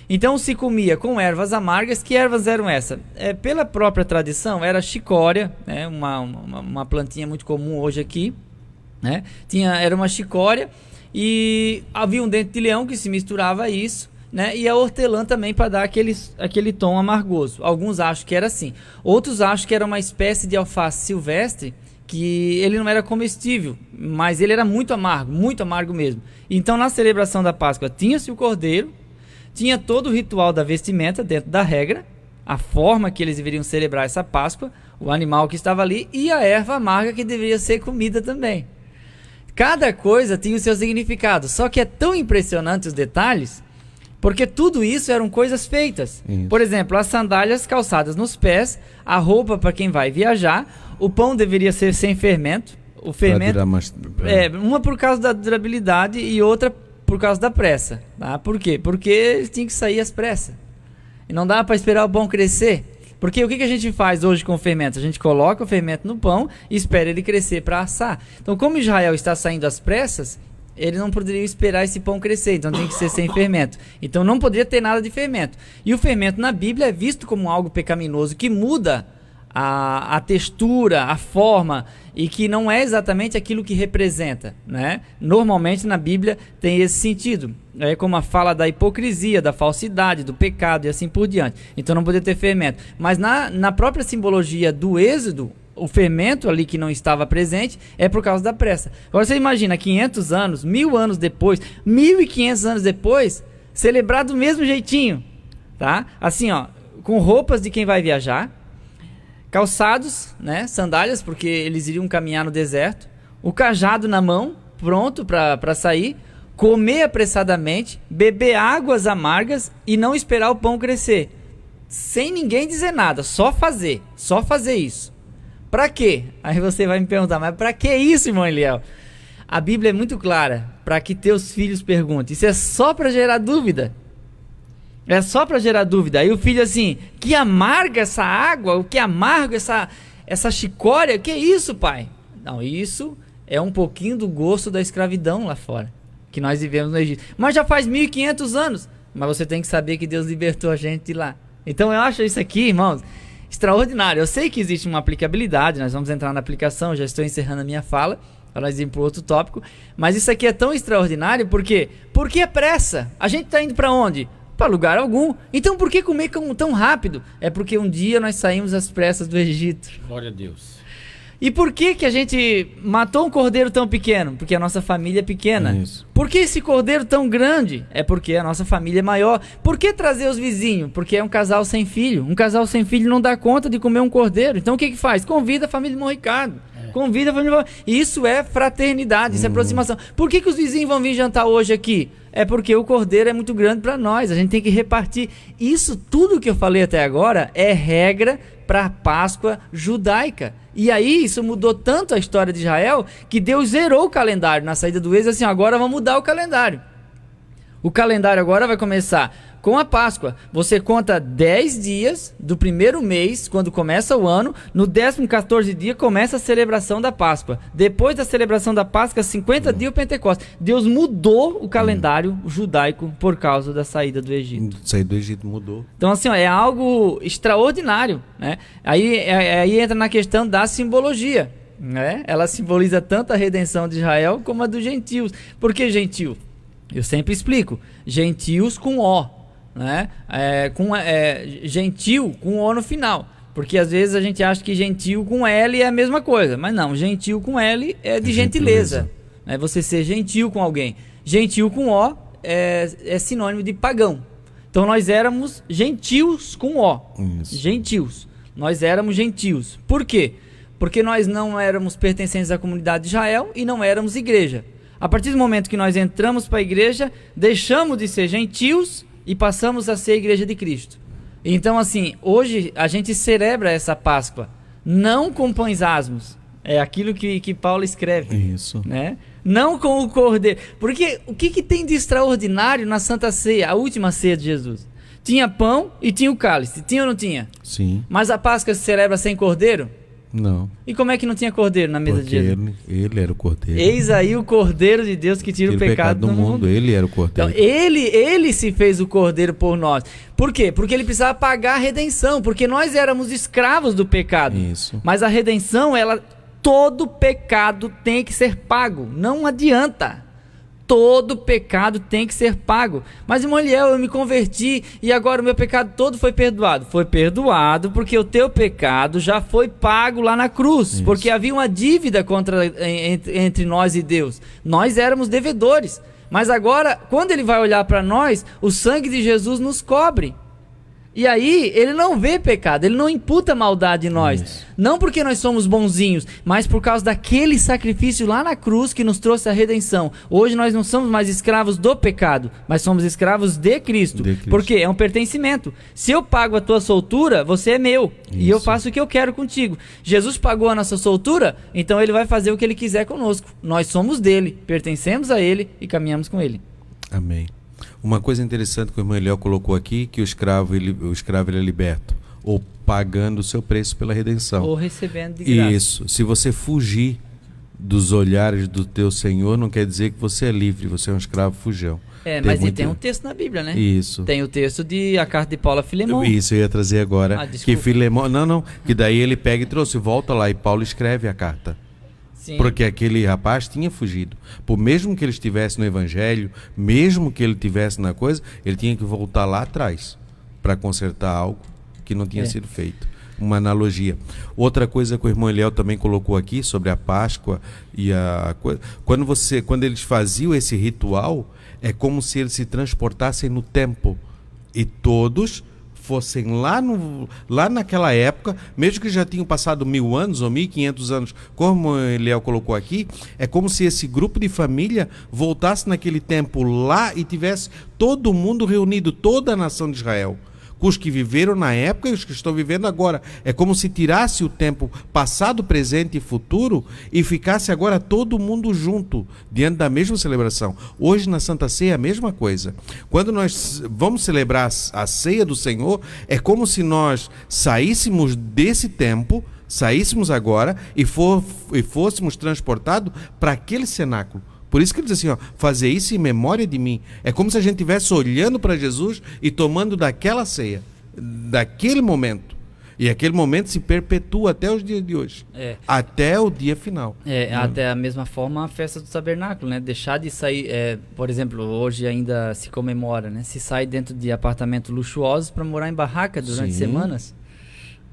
Então, se comia com ervas amargas. Que ervas eram essas? Pela própria tradição, era chicória, né? uma plantinha muito comum hoje aqui. Né? Era uma chicória e havia um dente de leão que se misturava a isso. Né? E a hortelã também para dar aquele tom amargoso. Alguns acham que era assim. Outros acham que era uma espécie de alface silvestre, que ele não era comestível, mas ele era muito amargo mesmo. Então, na celebração da Páscoa, tinha-se o cordeiro, tinha todo o ritual da vestimenta dentro da regra, a forma que eles deveriam celebrar essa Páscoa, o animal que estava ali e a erva amarga que deveria ser comida também. Cada coisa tinha o seu significado, só que é tão impressionante os detalhes, porque tudo isso eram coisas feitas. Isso. Por exemplo, as sandálias calçadas nos pés, a roupa para quem vai viajar, o pão deveria ser sem fermento. O fermento, uma por causa da durabilidade e outra por causa da pressa. Tá? Por quê? Porque ele tinha que sair às pressas. E não dá para esperar o pão crescer. Porque o que a gente faz hoje com o fermento? A gente coloca o fermento no pão e espera ele crescer para assar. Então, como Israel está saindo às pressas, ele não poderia esperar esse pão crescer, então tem que ser sem fermento. Então não poderia ter nada de fermento. E o fermento na Bíblia é visto como algo pecaminoso, que muda a textura, a forma, e que não é exatamente aquilo que representa. Né? Normalmente na Bíblia tem esse sentido. É como a fala da hipocrisia, da falsidade, do pecado e assim por diante. Então não poderia ter fermento. Mas na própria simbologia do Êxodo, o fermento ali que não estava presente é por causa da pressa. Agora você imagina, 500 anos, 1000 anos depois, 1500 anos depois, celebrar do mesmo jeitinho, tá? Assim, ó, com roupas de quem vai viajar, calçados, né, sandálias, porque eles iriam caminhar no deserto, o cajado na mão, pronto para sair, comer apressadamente, beber águas amargas e não esperar o pão crescer, sem ninguém dizer nada, só fazer isso. Para quê? Aí você vai me perguntar, mas para que isso, irmão Eliel? A Bíblia é muito clara, para que teus filhos perguntem. Isso é só para gerar dúvida. É só para gerar dúvida. Aí o filho assim, que amarga essa água, o que amargo essa chicória, que é isso, pai? Não, isso é um pouquinho do gosto da escravidão lá fora, que nós vivemos no Egito. Mas já faz 1500 anos. Mas você tem que saber que Deus libertou a gente de lá. Então eu acho isso aqui, irmãos, extraordinário. Eu sei que existe uma aplicabilidade, nós vamos entrar na aplicação, já estou encerrando a minha fala, para nós irmos para outro tópico, mas isso aqui é tão extraordinário, porque é pressa. A gente está indo para onde? Para lugar algum. Então por que comer tão rápido? É porque um dia nós saímos às pressas do Egito. Glória a Deus. E por que a gente matou um cordeiro tão pequeno? Porque a nossa família é pequena. Isso. Por que esse cordeiro tão grande? É porque a nossa família é maior. Por que trazer os vizinhos? Porque é um casal sem filho. Um casal sem filho não dá conta de comer um cordeiro. Então o que faz? Convida a família de Irmão Ricardo. Convida a família. Isso é fraternidade, isso é aproximação. Por que os vizinhos vão vir jantar hoje aqui? É porque o cordeiro é muito grande para nós. A gente tem que repartir. Isso tudo que eu falei até agora é regra para a Páscoa judaica. E aí isso mudou tanto a história de Israel que Deus zerou o calendário na saída do Êxodo, assim, agora vamos mudar o calendário. O calendário agora vai começar com a Páscoa. Você conta 10 dias do primeiro mês, quando começa o ano. No 14º dia começa a celebração da Páscoa. Depois da celebração da Páscoa, 50 dias o Pentecostes. Deus mudou o calendário judaico por causa da saída do Egito. Saída do Egito mudou. Então assim, ó, é algo extraordinário, né? Aí entra na questão da simbologia, né? Ela simboliza tanto a redenção de Israel como a dos gentios. Por que gentil? Eu sempre explico. Gentios com O. Né? Gentil com O no final. Porque às vezes a gente acha que gentil com L é a mesma coisa. Mas não, gentil com L é de gentileza. É você ser gentil com alguém. Gentil com O é sinônimo de pagão. Então nós éramos gentios com O. Isso. Gentios. Nós éramos gentios. Por quê? Porque nós não éramos pertencentes à comunidade de Israel e não éramos igreja. A partir do momento que nós entramos para a igreja, deixamos de ser gentios e passamos a ser a igreja de Cristo. Então, assim, hoje a gente celebra essa Páscoa, não com pães asmos. É aquilo que Paulo escreve. Isso. Né? Não com o cordeiro. Porque o que tem de extraordinário na Santa Ceia, a última ceia de Jesus? Tinha pão e tinha o cálice. Tinha ou não tinha? Sim. Mas a Páscoa se celebra sem cordeiro? Não. E como é que não tinha cordeiro na mesa de Jesus? Ele era o cordeiro. Eis aí o cordeiro de Deus que tira o pecado do mundo. Ele era o cordeiro. Então, ele se fez o cordeiro por nós. Por quê? Porque ele precisava pagar a redenção. Porque nós éramos escravos do pecado. Isso. Mas a redenção, todo pecado tem que ser pago. Não adianta. Todo pecado tem que ser pago. Mas, irmão Eliel, eu me converti e agora o meu pecado todo foi perdoado. Foi perdoado porque o teu pecado já foi pago lá na cruz. Isso. Porque havia uma dívida entre nós e Deus. Nós éramos devedores. Mas agora, quando ele vai olhar para nós, o sangue de Jesus nos cobre. E aí, ele não vê pecado, ele não imputa maldade em nós. Isso. Não porque nós somos bonzinhos, mas por causa daquele sacrifício lá na cruz que nos trouxe a redenção. Hoje nós não somos mais escravos do pecado, mas somos escravos de Cristo. Porque é um pertencimento. Se eu pago a tua soltura, você é meu. Isso. E eu faço o que eu quero contigo. Jesus pagou a nossa soltura, então ele vai fazer o que ele quiser conosco. Nós somos dele, pertencemos a ele e caminhamos com ele. Amém. Uma coisa interessante que o irmão Eliel colocou aqui, que o escravo ele é liberto, ou pagando o seu preço pela redenção. Ou recebendo de graça. Isso. Se você fugir dos olhares do teu Senhor, não quer dizer que você é livre, você é um escravo fujão. Mas tem um texto na Bíblia, né? Isso. Tem o texto a carta de Paulo a Filemão. Isso, eu ia trazer agora. Que Filemão, que daí ele pega e trouxe, volta lá e Paulo escreve a carta. Sim. Porque aquele rapaz tinha fugido. Por mesmo que ele estivesse no evangelho, mesmo que ele estivesse na coisa, ele tinha que voltar lá atrás para consertar algo que não tinha sido feito. Uma analogia. Outra coisa que o irmão Eliel também colocou aqui sobre a Páscoa e a coisa. Quando eles faziam esse ritual, é como se eles se transportassem no tempo e todos fossem lá naquela época, mesmo que já tinham passado 1000 anos ou 1500 anos, como o Eliel colocou aqui, é como se esse grupo de família voltasse naquele tempo lá e tivesse todo mundo reunido, toda a nação de Israel. Os que viveram na época e os que estão vivendo agora. É como se tirasse o tempo passado, presente e futuro e ficasse agora todo mundo junto, diante da mesma celebração. Hoje na Santa Ceia é a mesma coisa. Quando nós vamos celebrar a ceia do Senhor, é como se nós saíssemos desse tempo, saíssemos agora e fôssemos transportados para aquele cenáculo. Por isso que ele diz assim, fazer isso em memória de mim. É como se a gente estivesse olhando para Jesus e tomando daquela ceia, daquele momento. E aquele momento se perpetua até os dias de hoje. Até o dia final. Até a mesma forma a festa do tabernáculo, né? Deixar de sair, por exemplo, hoje ainda se comemora, né? Se sai dentro de apartamentos luxuosos para morar em barraca durante semanas.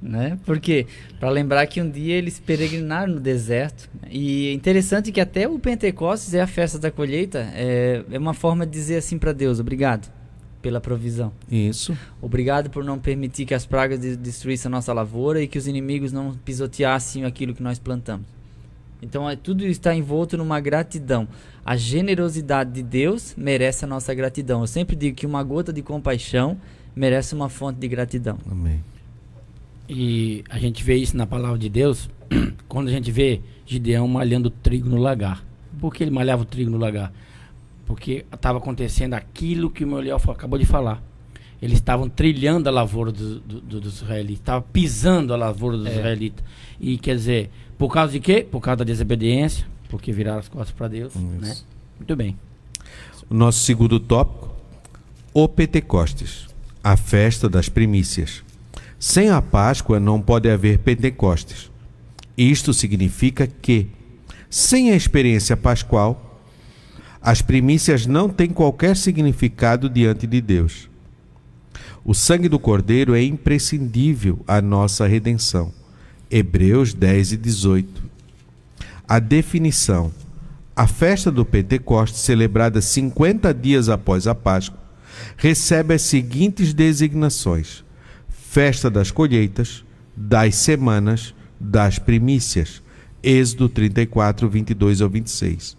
Né? Porque para lembrar que um dia eles peregrinaram no deserto, e é interessante que até o Pentecostes é a festa da colheita, é uma forma de dizer assim para Deus: obrigado pela provisão, isso, obrigado por não permitir que as pragas destruíssem a nossa lavoura e que os inimigos não pisoteassem aquilo que nós plantamos. Então tudo está envolto numa gratidão. A generosidade de Deus merece a nossa gratidão. Eu sempre digo que uma gota de compaixão merece uma fonte de gratidão. Amém. E a gente vê isso na palavra de Deus, quando a gente vê Gideão malhando trigo no lagar. Por que ele malhava o trigo no lagar? Porque estava acontecendo aquilo que o meu Eliel acabou de falar. Eles estavam trilhando a lavoura dos israelitas, estavam pisando a lavoura dos israelitas. E quer dizer, por causa de quê? Por causa da desobediência, porque viraram as costas para Deus. Né? Muito bem. O nosso segundo tópico, o Pentecostes, a festa das primícias. Sem a Páscoa não pode haver Pentecostes. Isto significa que, sem a experiência pascual, as primícias não têm qualquer significado diante de Deus. O sangue do Cordeiro é imprescindível à nossa redenção. Hebreus 10 e 18. A definição. A festa do Pentecostes, celebrada 50 dias após a Páscoa, recebe as seguintes designações: festa das colheitas, das semanas, das primícias. Êxodo 34, 22 ao 26.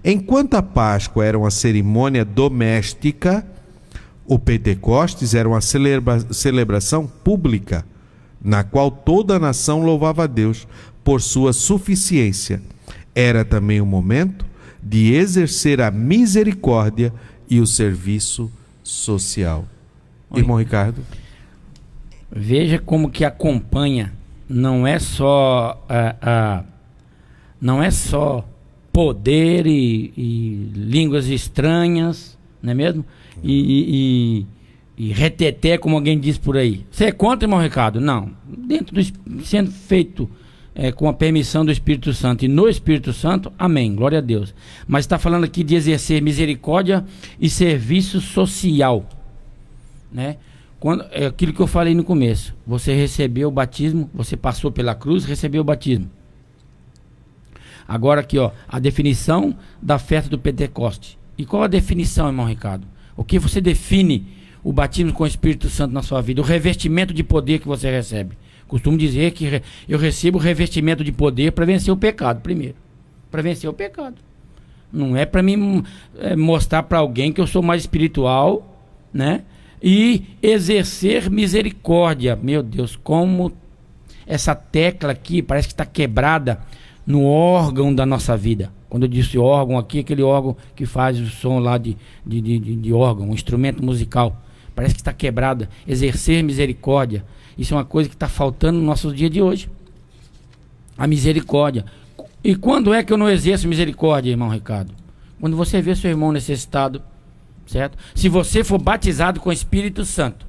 Enquanto a Páscoa era uma cerimônia doméstica, o Pentecostes era uma celebração pública, na qual toda a nação louvava a Deus por sua suficiência. Era também o momento de exercer a misericórdia e o serviço social. Oi. Irmão Ricardo? Veja como que acompanha, não é só poder e línguas estranhas, não é mesmo? E reteté, como alguém diz por aí. Você é contra, irmão Ricardo? Não. Dentro sendo feito com a permissão do Espírito Santo e no Espírito Santo, amém, glória a Deus. Mas está falando aqui de exercer misericórdia e serviço social, né? É aquilo que eu falei no começo. Você recebeu o batismo, você passou pela cruz, recebeu o batismo. Agora aqui, ó, a definição da festa do Pentecoste. E qual a definição, irmão Ricardo? O que você define o batismo com o Espírito Santo na sua vida? O revestimento de poder que você recebe. Costumo dizer que eu recebo o revestimento de poder para vencer o pecado primeiro. Para vencer o pecado. Não é para mim mostrar para alguém que eu sou mais espiritual, né? E exercer misericórdia. Meu Deus, como essa tecla aqui parece que está quebrada no órgão da nossa vida. Quando eu disse órgão aqui, aquele órgão que faz o som lá de órgão, um instrumento musical. Parece que está quebrada. Exercer misericórdia. Isso é uma coisa que está faltando no nosso dia de hoje. A misericórdia. E quando é que eu não exerço misericórdia, irmão Ricardo? Quando você vê seu irmão necessitado, certo? Se você for batizado com o Espírito Santo,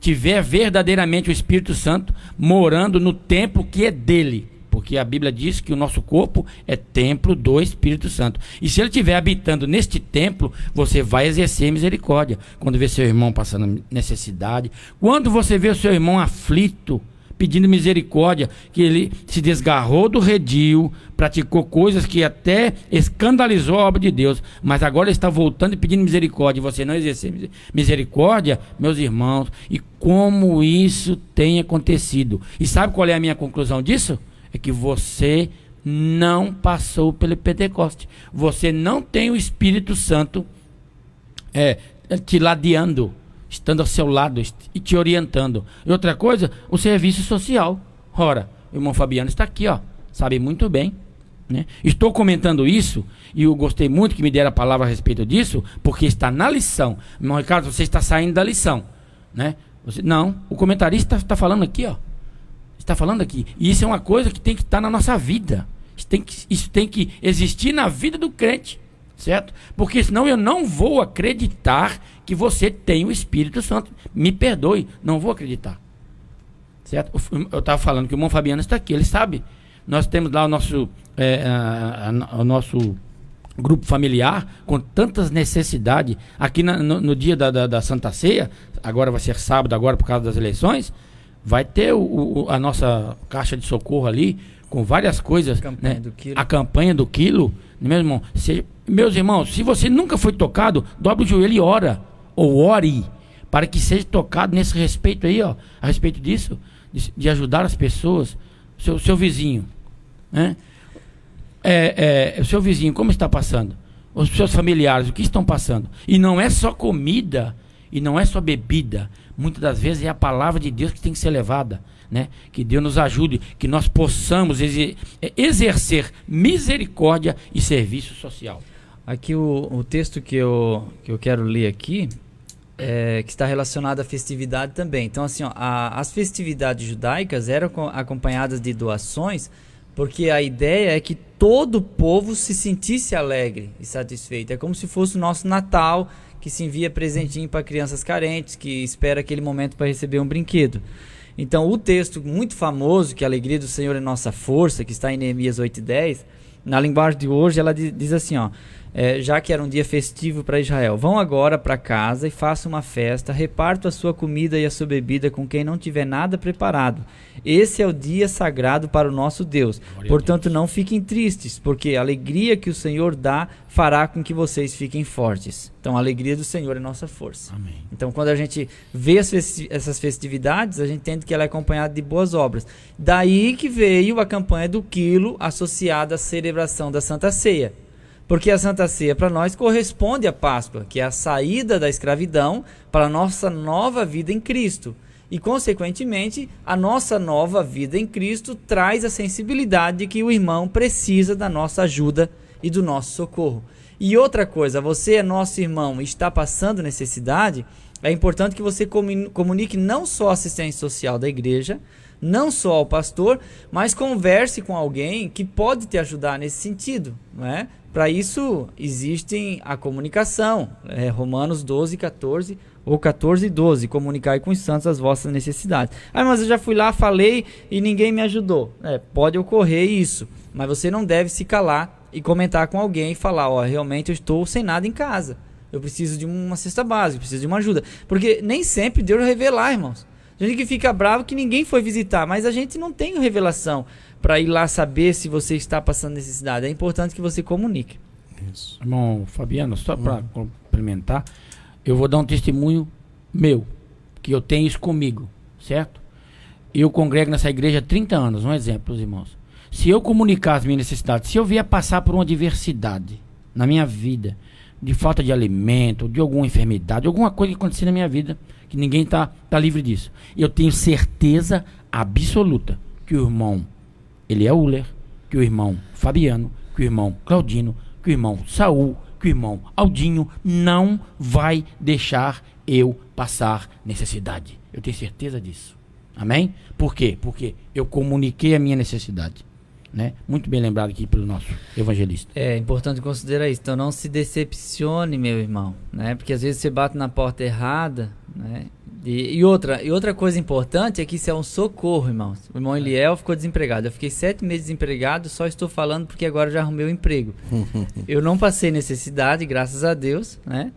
tiver verdadeiramente o Espírito Santo morando no templo que é dele, porque a Bíblia diz que o nosso corpo é templo do Espírito Santo. E se ele estiver habitando neste templo, você vai exercer misericórdia. Quando vê seu irmão passando necessidade, quando você vê o seu irmão aflito, pedindo misericórdia, que ele se desgarrou do redil, praticou coisas que até escandalizou a obra de Deus, mas agora ele está voltando e pedindo misericórdia, e você não exercer misericórdia, meus irmãos, e como isso tem acontecido. E sabe qual é a minha conclusão disso? É que você não passou pelo Pentecoste. Você não tem o Espírito Santo te ladeando, estando ao seu lado e te orientando. E outra coisa, o serviço social. Ora, o irmão Fabiano está aqui, ó, sabe muito bem, né? Estou comentando isso e eu gostei muito que me deram a palavra a respeito disso, porque está na lição. Irmão Ricardo, você está saindo da lição, né? Não, o comentarista está falando aqui, ó. Está falando aqui. E isso é uma coisa que tem que estar na nossa vida. Isso tem que existir na vida do crente, certo? Porque senão eu não vou acreditar que você tem o Espírito Santo. Me perdoe, não vou acreditar, certo? Eu estava falando que o irmão Fabiano está aqui, ele sabe. Nós temos lá o nosso grupo familiar com tantas necessidades. Aqui no dia da Santa Ceia, agora vai ser sábado, agora por causa das eleições, vai ter a nossa caixa de socorro ali, com várias coisas, né? A campanha do quilo, meu irmão. Meus irmãos, se você nunca foi tocado, dobre o joelho e ora, ou ore, para que seja tocado nesse respeito aí, ó, a respeito disso, de ajudar as pessoas, seu vizinho, né? O seu vizinho, como está passando? Os seus familiares, o que estão passando? E não é só comida, e não é só bebida, muitas das vezes é a palavra de Deus que tem que ser levada, né? Que Deus nos ajude, que nós possamos exercer misericórdia e serviço social. Aqui o texto que eu quero ler aqui, que está relacionado à festividade também. Então assim, ó, as festividades judaicas eram acompanhadas de doações, porque a ideia é que todo o povo se sentisse alegre e satisfeito. É como se fosse o nosso Natal, que se envia presentinho para crianças carentes, que espera aquele momento para receber um brinquedo. Então o texto muito famoso, que a alegria do Senhor é nossa força, que está em Neemias 8:10, Na linguagem de hoje, ela diz assim, ó, já que era um dia festivo para Israel, vão agora para casa e façam uma festa, repartam a sua comida e a sua bebida com quem não tiver nada preparado. Esse é o dia sagrado para o nosso Deus. Portanto, não fiquem tristes, porque a alegria que o Senhor dá fará com que vocês fiquem fortes. Então, a alegria do Senhor é nossa força. Amém. Então, quando a gente vê essas festividades, a gente entende que ela é acompanhada de boas obras. Daí que veio a campanha do quilo associada à celebração da Santa Ceia. Porque a Santa Ceia para nós corresponde à Páscoa, que é a saída da escravidão para a nossa nova vida em Cristo. E, consequentemente, a nossa nova vida em Cristo traz a sensibilidade de que o irmão precisa da nossa ajuda e do nosso socorro. E outra coisa, você é nosso irmão e está passando necessidade, é importante que você comunique não só a assistência social da igreja, não só ao pastor, mas converse com alguém que pode te ajudar nesse sentido, não é? Para isso existe a comunicação, Romanos 12, 14 ou 14, 12, comunicai com os santos as vossas necessidades. Mas eu já fui lá, falei e ninguém me ajudou. Pode ocorrer isso, mas você não deve se calar e comentar com alguém e falar, realmente eu estou sem nada em casa, eu preciso de uma cesta básica, preciso de uma ajuda, porque nem sempre Deus vai revelar, irmãos. A gente que fica bravo que ninguém foi visitar, mas a gente não tem revelação para ir lá saber se você está passando necessidade. É importante que você comunique. Isso. Irmão Fabiano, só para complementar, eu vou dar um testemunho meu, que eu tenho isso comigo, certo? Eu congrego nessa igreja há 30 anos, um exemplo, os irmãos. Se eu comunicar as minhas necessidades, se eu vier passar por uma adversidade na minha vida, de falta de alimento, de alguma enfermidade, alguma coisa que acontecer na minha vida, que ninguém tá livre disso, eu tenho certeza absoluta que o irmão Elieuler, que o irmão Fabiano, que o irmão Claudino, que o irmão Saul, que o irmão Aldinho não vai deixar eu passar necessidade. Eu tenho certeza disso. Amém? Por quê? Porque eu comuniquei a minha necessidade. Né? Muito bem lembrado aqui pelo nosso evangelista. É importante considerar isso. Então não se decepcione, meu irmão, né? Porque às vezes você bate na porta errada, né? E outra coisa importante é que isso é um socorro, irmãos. O irmão Eliel ficou desempregado. Eu fiquei 7 meses desempregado, só estou falando porque agora já arrumei um emprego. Eu não passei necessidade, graças a Deus, né?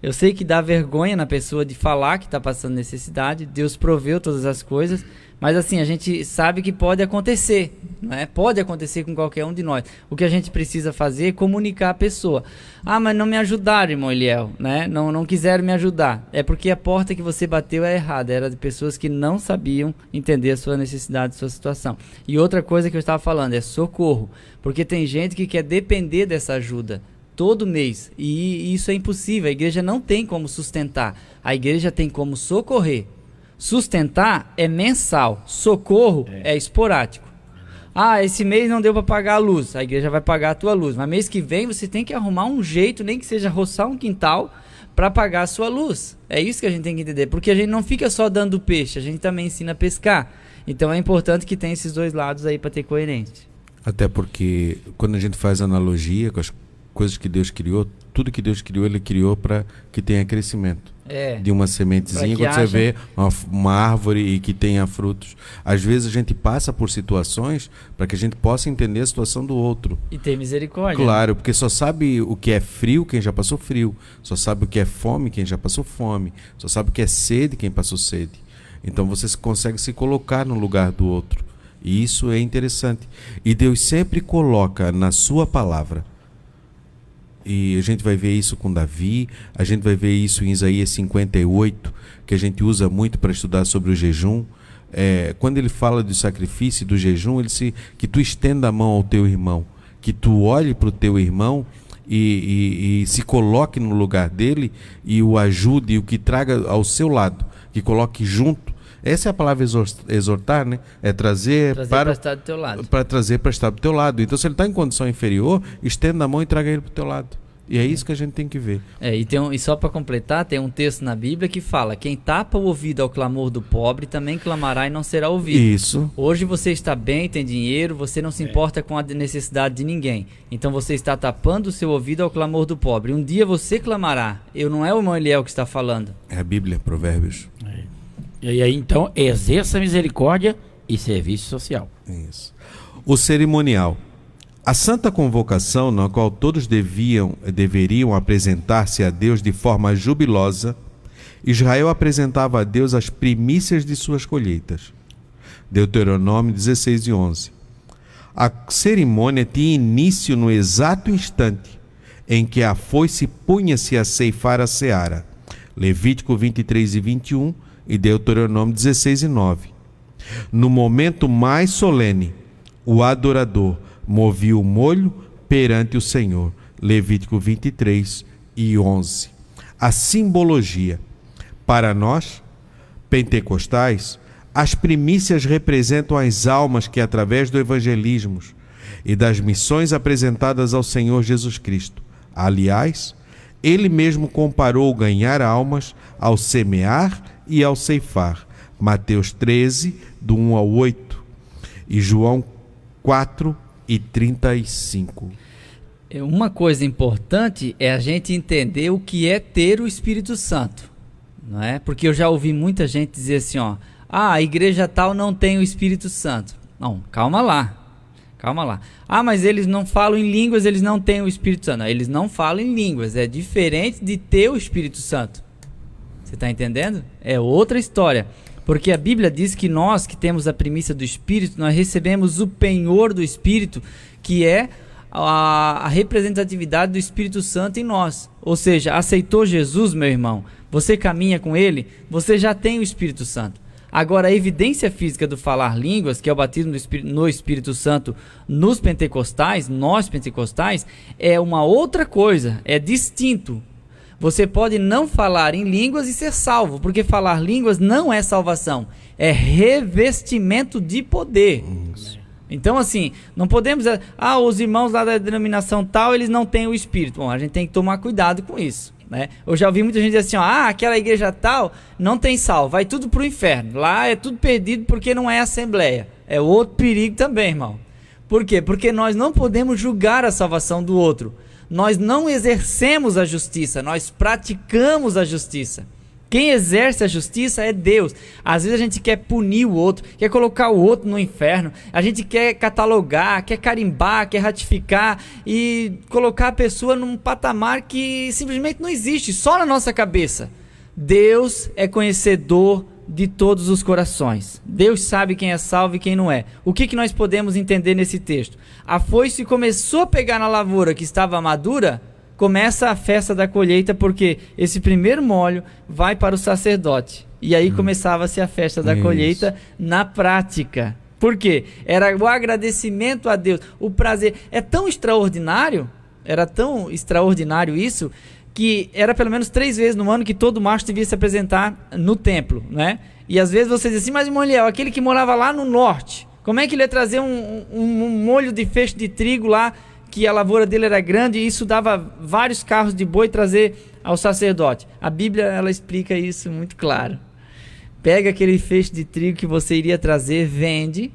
Eu sei que dá vergonha na pessoa de falar que está passando necessidade. Deus proveu todas as coisas. Mas assim, a gente sabe que pode acontecer, né? Pode acontecer com qualquer um de nós. O que a gente precisa fazer é comunicar a pessoa. Mas não me ajudaram, irmão Eliel, né? Não quiseram me ajudar. É porque a porta que você bateu é errada. Era de pessoas que não sabiam entender a sua necessidade, a sua situação. E outra coisa que eu estava falando é socorro. Porque tem gente que quer depender dessa ajuda todo mês. E isso é impossível. A igreja não tem como sustentar. A igreja tem como socorrer. Sustentar é mensal, socorro é esporádico. Esse mês não deu para pagar a luz, a igreja vai pagar a tua luz, mas mês que vem você tem que arrumar um jeito, nem que seja roçar um quintal, para pagar a sua luz. É isso que a gente tem que entender, porque a gente não fica só dando peixe, a gente também ensina a pescar. Então é importante que tenha esses dois lados aí para ter coerência. Até porque quando a gente faz analogia com as coisas que Deus criou, tudo que Deus criou, Ele criou para que tenha crescimento. De uma sementezinha, quando você vê uma árvore e que tenha frutos. Às vezes a gente passa por situações para que a gente possa entender a situação do outro. E ter misericórdia. Claro, porque só sabe o que é frio quem já passou frio. Só sabe o que é fome quem já passou fome. Só sabe o que é sede quem passou sede. Então você consegue se colocar no lugar do outro. E isso é interessante. E Deus sempre coloca na sua palavra. E a gente vai ver isso com Davi, a gente vai ver isso em Isaías 58, que a gente usa muito para estudar sobre o jejum. Quando ele fala do sacrifício e do jejum, que tu estenda a mão ao teu irmão, que tu olhe para o teu irmão e se coloque no lugar dele e o ajude e o que traga ao seu lado, que coloque junto. Essa é a palavra exortar, né? É trazer para estar do teu lado. Para trazer para estar do teu lado. Então, se ele está em condição inferior, estenda a mão e traga ele para o teu lado. E é isso que a gente tem que ver. E só para completar, tem um texto na Bíblia que fala: quem tapa o ouvido ao clamor do pobre também clamará e não será ouvido. Isso. Hoje você está bem, tem dinheiro, você não se importa com a necessidade de ninguém. Então você está tapando o seu ouvido ao clamor do pobre. Um dia você clamará. Não é o irmão Eliel que está falando. É a Bíblia, Provérbios. E aí, então, exerça misericórdia e serviço social. Isso. O cerimonial. A santa convocação, na qual todos deveriam apresentar-se a Deus de forma jubilosa, Israel apresentava a Deus as primícias de suas colheitas. Deuteronômio 16:11. A cerimônia tinha início no exato instante em que a foice punha-se a ceifar a seara. Levítico 23:21 e Deuteronômio 16:9. No momento mais solene, o adorador movia o molho perante o Senhor. Levítico 23:11. A simbologia. Para nós, pentecostais, as primícias representam as almas que, através do evangelismo e das missões apresentadas ao Senhor Jesus Cristo. Aliás, ele mesmo comparou ganhar almas ao semear e ao ceifar. Mateus 13, do 1 ao 8, e João 4:35. Uma coisa importante é a gente entender o que é ter o Espírito Santo, não é? Porque eu já ouvi muita gente dizer assim, ó, a igreja tal não tem o Espírito Santo. Não, calma lá. Ah, mas eles não falam em línguas, eles não têm o Espírito Santo. Não, eles não falam em línguas, é diferente de ter o Espírito Santo. Você está entendendo? É outra história. Porque a Bíblia diz que nós que temos a primícia do Espírito, nós recebemos o penhor do Espírito, que é a representatividade do Espírito Santo em nós. Ou seja, aceitou Jesus, meu irmão, você caminha com ele, você já tem o Espírito Santo. Agora, a evidência física do falar línguas, que é o batismo no Espírito Santo nos pentecostais, nós pentecostais, é uma outra coisa, é distinto. Você pode não falar em línguas e ser salvo, porque falar línguas não é salvação, é revestimento de poder. Então, assim, não podemos dizer, os irmãos lá da denominação tal, eles não têm o Espírito. Bom, a gente tem que tomar cuidado com isso, né? Eu já ouvi muita gente dizer assim, aquela igreja tal não tem salvo, vai tudo pro inferno, lá é tudo perdido porque não é assembleia. É outro perigo também, irmão. Por quê? Porque nós não podemos julgar a salvação do outro. Nós não exercemos a justiça, nós praticamos a justiça. Quem exerce a justiça é Deus. Às vezes a gente quer punir o outro, quer colocar o outro no inferno, a gente quer catalogar, quer carimbar, quer ratificar e colocar a pessoa num patamar que simplesmente não existe, só na nossa cabeça. Deus é conhecedor de todos os corações. Deus sabe quem é salvo e quem não é. O que nós podemos entender nesse texto? A foice começou a pegar na lavoura que estava madura, começa a festa da colheita, porque esse primeiro molho vai para o sacerdote. E aí começava-se a festa da colheita na prática. Por quê? Era o agradecimento a Deus, o prazer. É tão extraordinário, era tão extraordinário isso, que era pelo menos 3 vezes no ano que todo macho devia se apresentar no templo, né? E às vezes você diz assim, mas irmão Eliel, aquele que morava lá no norte, como é que ele ia trazer um molho de feixe de trigo lá, que a lavoura dele era grande e isso dava vários carros de boi trazer ao sacerdote? A Bíblia, ela explica isso muito claro. Pega aquele feixe de trigo que você iria trazer, vende,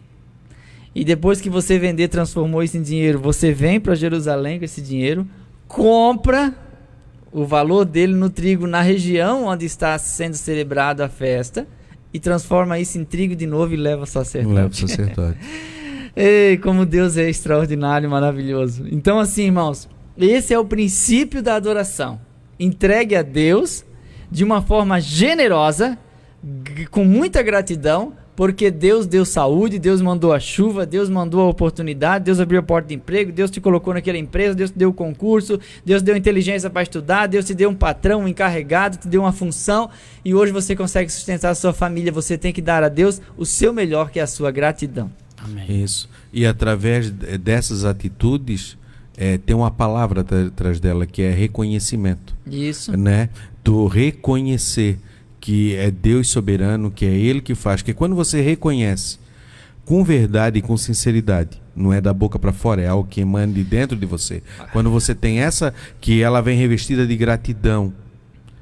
e depois que você vender, transformou isso em dinheiro, você vem para Jerusalém com esse dinheiro, compra o valor dele no trigo na região onde está sendo celebrada a festa e transforma isso em trigo de novo e leva ao sacerdote. Ei, como Deus é extraordinário e maravilhoso. Então, assim, irmãos, esse é o princípio da adoração. Entregue a Deus de uma forma generosa, com muita gratidão, porque Deus deu saúde, Deus mandou a chuva, Deus mandou a oportunidade, Deus abriu a porta de emprego, Deus te colocou naquela empresa, Deus te deu o concurso, Deus deu inteligência para estudar, Deus te deu um patrão, um encarregado, te deu uma função, e hoje você consegue sustentar a sua família. Você tem que dar a Deus o seu melhor, que é a sua gratidão. Amém. Isso. E através dessas atitudes, tem uma palavra atrás dela, que é reconhecimento. Isso. Né? Tu reconhecer que é Deus soberano, que é Ele que faz. Que quando você reconhece com verdade e com sinceridade, não é da boca para fora, é algo que emana de dentro de você. Quando você tem essa, que ela vem revestida de gratidão,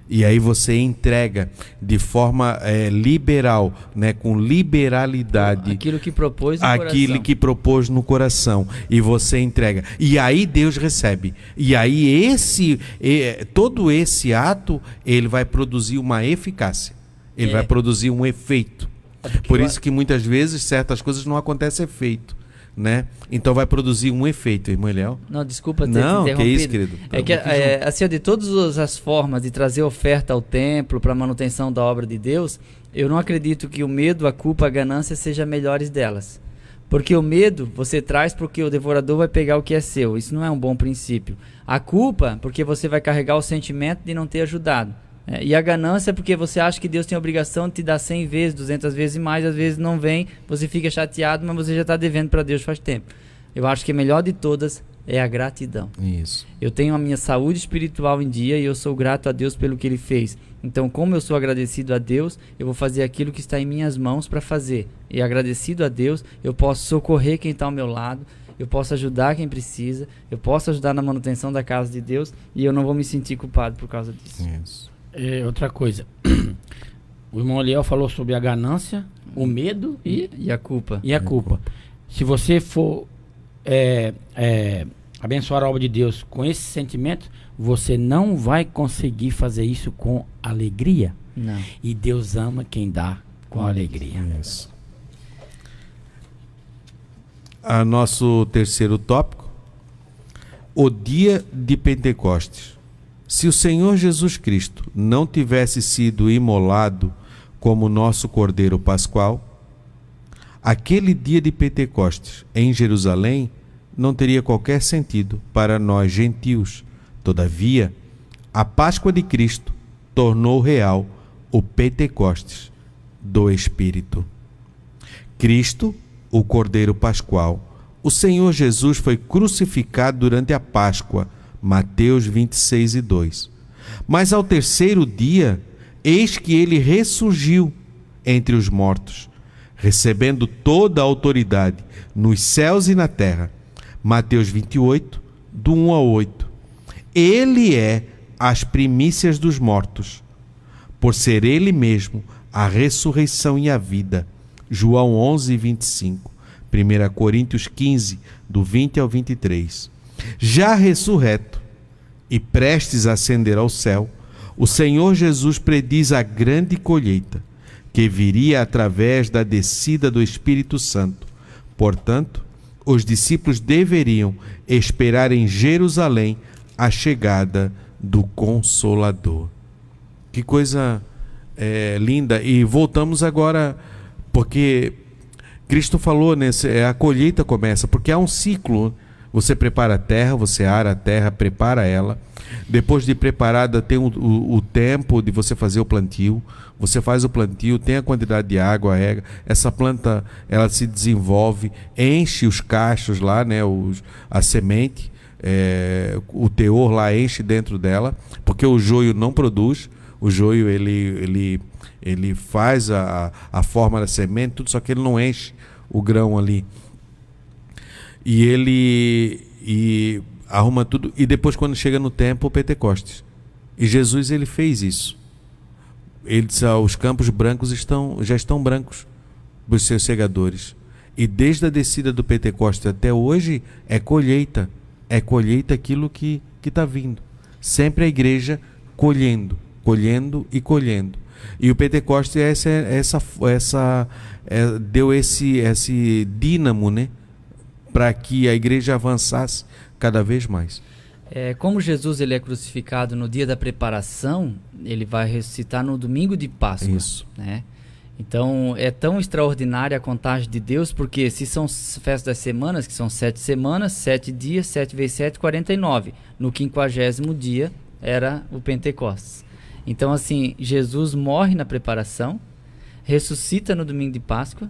e aí você entrega de forma liberal, né, com liberalidade, aquilo que propôs no aquilo coração. que propôs no coração, e você entrega, e aí Deus recebe, e aí todo esse ato, ele vai produzir uma eficácia, ele vai produzir um efeito. Por isso que muitas vezes certas coisas não acontecem efeito, né? Então vai produzir um efeito, irmão Eliel. Não, desculpa ter te Não, interrompido. que isso, querido. É que, assim, de todas as formas de trazer oferta ao templo para manutenção da obra de Deus, eu não acredito que o medo, a culpa, a ganância sejam melhores delas. Porque o medo você traz porque o devorador vai pegar o que é seu. Isso não é um bom princípio. A culpa, porque você vai carregar o sentimento de não ter ajudado. E a ganância é porque você acha que Deus tem a obrigação de te dar 100 vezes, 200 vezes e mais, às vezes não vem, você fica chateado, mas você já está devendo para Deus faz tempo. Eu acho que a melhor de todas é a gratidão. Isso. Eu tenho a minha saúde espiritual em dia e eu sou grato a Deus pelo que Ele fez. Então, como eu sou agradecido a Deus, eu vou fazer aquilo que está em minhas mãos para fazer. E agradecido a Deus, eu posso socorrer quem está ao meu lado, eu posso ajudar quem precisa, eu posso ajudar na manutenção da casa de Deus e eu não vou me sentir culpado por causa disso. Isso. Outra coisa, o irmão Eliel falou sobre a ganância, o medo E a culpa. e a culpa. Se você for abençoar a obra de Deus com esse sentimento, você não vai conseguir fazer isso com alegria. Não. E Deus ama quem dá com alegria. Isso. Nosso terceiro tópico, o dia de Pentecostes. Se o Senhor Jesus Cristo não tivesse sido imolado como nosso Cordeiro Pascual, aquele dia de Pentecostes em Jerusalém não teria qualquer sentido para nós gentios. Todavia, a Páscoa de Cristo tornou real o Pentecostes do Espírito. Cristo, o Cordeiro Pascual, o Senhor Jesus foi crucificado durante a Páscoa, Mateus 26:2. Mas ao terceiro dia, eis que ele ressurgiu entre os mortos, recebendo toda a autoridade nos céus e na terra. Mateus 28, do 1 ao 8. Ele é as primícias dos mortos, por ser ele mesmo a ressurreição e a vida. João 11:25. 1 Coríntios 15, do 20 ao 23. Já ressurreto e prestes a ascender ao céu, o Senhor Jesus prediz a grande colheita que viria através da descida do Espírito Santo. Portanto, os discípulos deveriam esperar em Jerusalém a chegada do Consolador. Que coisa linda. E voltamos agora, porque Cristo falou, a colheita começa, porque há um ciclo. Você prepara a terra, você ara a terra, prepara ela. Depois de preparada, tem o tempo de você fazer o plantio. Você faz o plantio, tem a quantidade de água, rega. Essa planta, ela se desenvolve, enche os cachos lá, né, a semente, o teor lá enche dentro dela, porque o joio não produz. O joio, ele faz a forma da semente, tudo, só que ele não enche o grão ali. E ele arruma tudo. E depois, quando chega no tempo, o Pentecostes. E Jesus, ele fez isso. Ele disse, os campos brancos já estão brancos dos seus segadores. E desde a descida do Pentecostes até hoje, é colheita. É colheita aquilo que está vindo. Sempre a igreja colhendo e colhendo. E o Pentecostes deu esse dínamo, né, para que a igreja avançasse cada vez mais. Como Jesus ele é crucificado no dia da preparação, ele vai ressuscitar no domingo de Páscoa. Isso. Né? Então é tão extraordinária a contagem de Deus, porque se são festas das semanas, que são 7 semanas, 7 dias, 7 vezes 7, 49. No 50º dia era o Pentecostes. Então, assim, Jesus morre na preparação, ressuscita no domingo de Páscoa,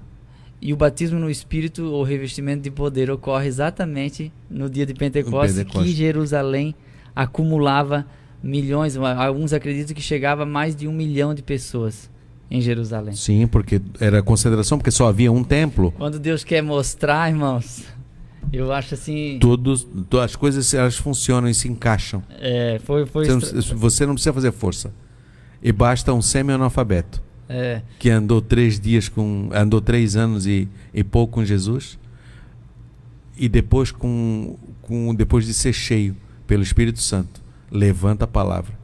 e o batismo no Espírito, ou revestimento de poder, ocorre exatamente no dia de Pentecostes, que Jerusalém acumulava milhões, alguns acreditam que chegava a mais de 1 milhão de pessoas em Jerusalém. Sim, porque era consideração, porque só havia um templo. Quando Deus quer mostrar, irmãos, eu acho assim... As coisas, elas funcionam e se encaixam. Você não precisa fazer força. E basta um semi-analfabeto que andou 3 anos e pouco com Jesus, e depois depois de ser cheio pelo Espírito Santo, levanta a palavra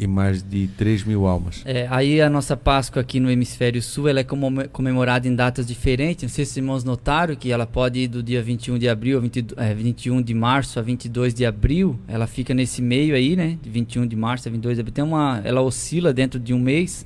E mais de 3.000 almas. Aí a nossa Páscoa aqui no Hemisfério Sul, ela é comemorada em datas diferentes. Não sei se os irmãos notaram que ela pode ir do dia 21 de abril, 21 de março a 22 de abril. Ela fica nesse meio aí, né? De 21 de março a 22 de abril. Ela oscila dentro de um mês,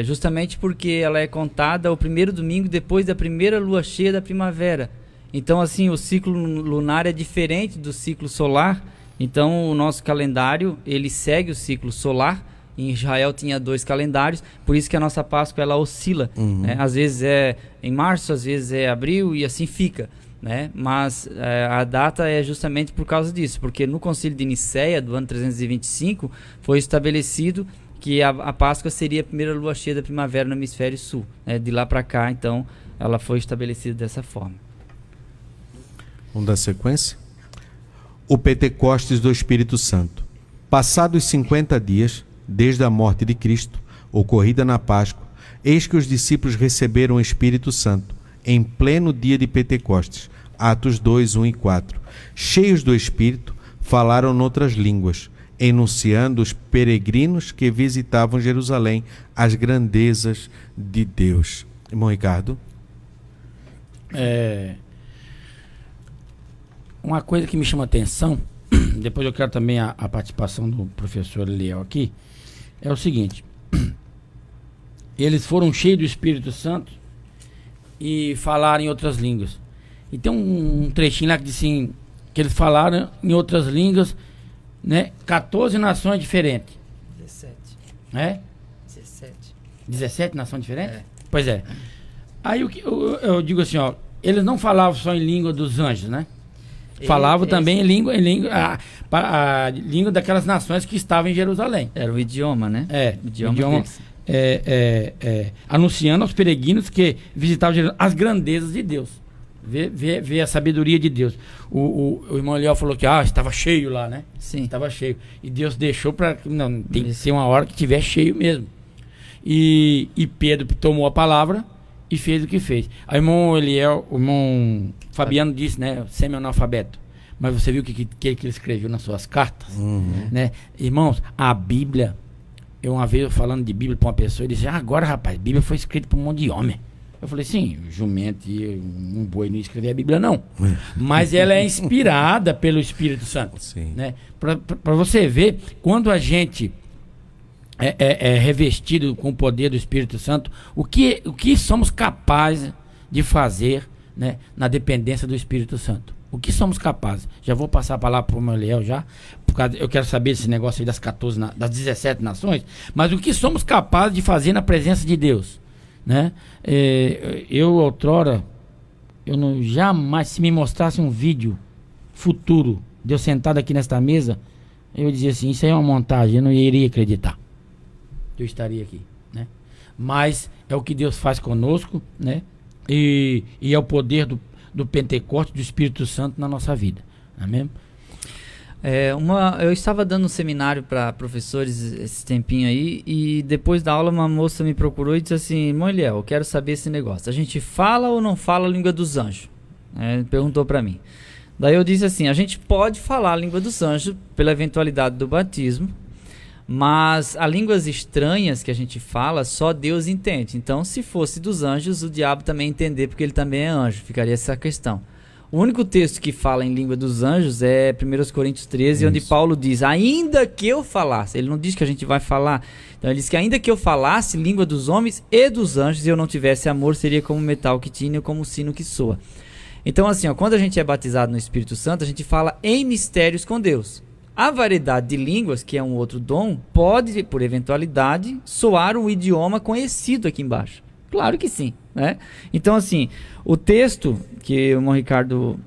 justamente porque ela é contada o primeiro domingo depois da primeira lua cheia da primavera. Então, assim, o ciclo lunar é diferente do ciclo solar. Então, o nosso calendário, ele segue o ciclo solar. Em Israel tinha 2 calendários, por isso que a nossa Páscoa, ela oscila. Né? Às vezes é em março, às vezes é abril, e assim fica. Né? Mas a data é justamente por causa disso, porque no Concílio de Nicéia, do ano 325, foi estabelecido que a Páscoa seria a primeira lua cheia da primavera no Hemisfério Sul. Né? De lá para cá, então, ela foi estabelecida dessa forma. Vamos dar sequência? O Pentecostes do Espírito Santo. Passados 50 dias, desde a morte de Cristo, ocorrida na Páscoa, eis que os discípulos receberam o Espírito Santo, em pleno dia de Pentecostes, Atos 2, 1 e 4. Cheios do Espírito, falaram noutras línguas, enunciando os peregrinos que visitavam Jerusalém as grandezas de Deus. Irmão Ricardo? Uma coisa que me chama a atenção, depois eu quero também a participação do professor Eliel aqui, é o seguinte: eles foram cheios do Espírito Santo e falaram em outras línguas. E tem um trechinho lá que diz assim, que eles falaram em outras línguas, né? 14 nações diferentes. 17. 17 nações diferentes? Pois é. Aí eu digo assim, ó, eles não falavam só em língua dos anjos, né? Falavam também a língua daquelas nações que estavam em Jerusalém. Era o idioma, né? Idioma anunciando aos peregrinos que visitavam Jerusalém as grandezas de Deus. Ver a sabedoria de Deus. O irmão Eliel falou que estava cheio lá, né? Sim. Estava cheio. E Deus deixou para... Não, tem que ser uma hora que estiver cheio mesmo. E Pedro tomou a palavra e fez o que fez. Aí o irmão Fabiano disse, né? Semi-analfabeto. Mas você viu o que ele escreveu nas suas cartas? Né? Irmãos, a Bíblia... uma vez falando de Bíblia para uma pessoa, ele disse, agora rapaz, a Bíblia foi escrita por um monte de homem. Eu falei, sim, jumento e um boi não escreveu a Bíblia, não. Mas ela é inspirada pelo Espírito Santo. Sim. Né? Para você ver, quando a gente é revestido com o poder do Espírito Santo, o que somos capazes de fazer, né, na dependência do Espírito Santo. O que somos capazes? Já vou passar a palavra para o meu Eliel já, eu quero saber desse negócio aí das 17 nações, mas o que somos capazes de fazer na presença de Deus, né? Eu outrora, jamais, se me mostrasse um vídeo futuro de eu sentado aqui nesta mesa, eu dizia assim, isso aí é uma montagem, eu não iria acreditar. Eu estaria aqui, né? Mas é o que Deus faz conosco, né? E é o poder do Pentecostes, do Espírito Santo na nossa vida, não é mesmo? Eu estava dando um seminário para professores esse tempinho aí, e depois da aula uma moça me procurou e disse assim, irmão Eliel, eu quero saber esse negócio, a gente fala ou não fala a língua dos anjos? Perguntou para mim. Daí eu disse assim, a gente pode falar a língua dos anjos pela eventualidade do batismo, mas as línguas estranhas que a gente fala, só Deus entende. Então, se fosse dos anjos, o diabo também entender, porque ele também é anjo. Ficaria essa questão. O único texto que fala em língua dos anjos é 1 Coríntios 13, onde Paulo diz, ainda que eu falasse, ele não diz que a gente vai falar, então ele diz que ainda que eu falasse língua dos homens e dos anjos, e eu não tivesse amor, seria como metal que tine ou como sino que soa. Então assim, quando a gente é batizado no Espírito Santo, a gente fala em mistérios com Deus. A variedade de línguas, que é um outro dom, pode, por eventualidade, soar um idioma conhecido aqui embaixo. Claro que sim, né? Então, assim, o texto que o irmão Ricardo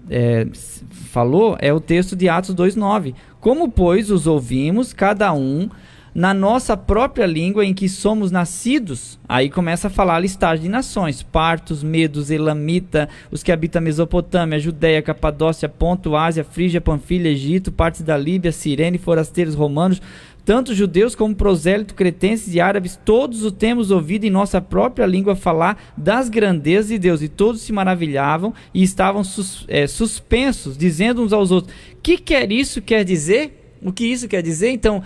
falou é o texto de Atos 2:9. Como, pois, os ouvimos, cada um, na nossa própria língua em que somos nascidos, aí começa a falar a listagem de nações, partos, medos, elamita, os que habitam a Mesopotâmia, Judéia, Capadócia, Ponto, Ásia, Frígia, Panfilha, Egito, partes da Líbia, Cirene, forasteiros romanos, tanto judeus como prosélitos, cretenses e árabes, todos o temos ouvido em nossa própria língua falar das grandezas de Deus, e todos se maravilhavam e estavam suspensos, dizendo uns aos outros, que isso quer dizer? O que isso quer dizer? Então,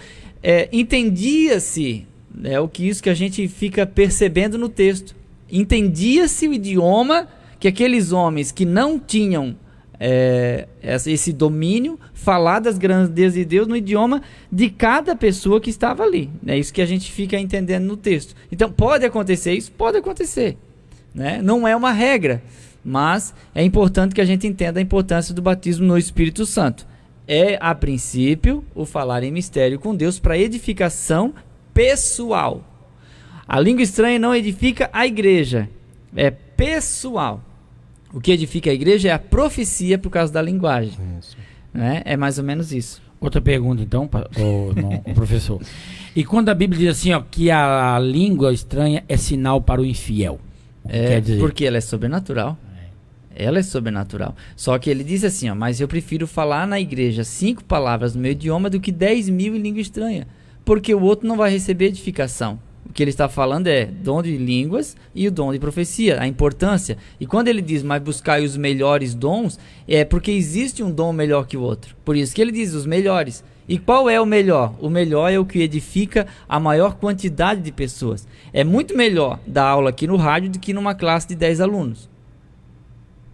entendia-se, isso que a gente fica percebendo no texto, entendia-se o idioma que aqueles homens que não tinham esse domínio, falar das grandezas de Deus no idioma de cada pessoa que estava ali. É isso que a gente fica entendendo no texto. Então, pode acontecer isso? Pode acontecer. Né? Não é uma regra, mas é importante que a gente entenda a importância do batismo no Espírito Santo. A princípio, o falar em mistério com Deus para edificação pessoal. A língua estranha não edifica a igreja, é pessoal. O que edifica a igreja é a profecia por causa da linguagem. Né? É mais ou menos isso. Outra pergunta, então, o professor. E quando a Bíblia diz assim, que a língua estranha é sinal para o infiel? Quer dizer? Porque ela é sobrenatural. Ela é sobrenatural. Só que ele diz assim, mas eu prefiro falar na igreja 5 palavras no meu idioma do que 10.000 em língua estranha. Porque o outro não vai receber edificação. O que ele está falando é dom de línguas e o dom de profecia, a importância. E quando ele diz, mas buscai os melhores dons, é porque existe um dom melhor que o outro. Por isso que ele diz os melhores. E qual é o melhor? O melhor é o que edifica a maior quantidade de pessoas. É muito melhor dar aula aqui no rádio do que numa classe de 10 alunos.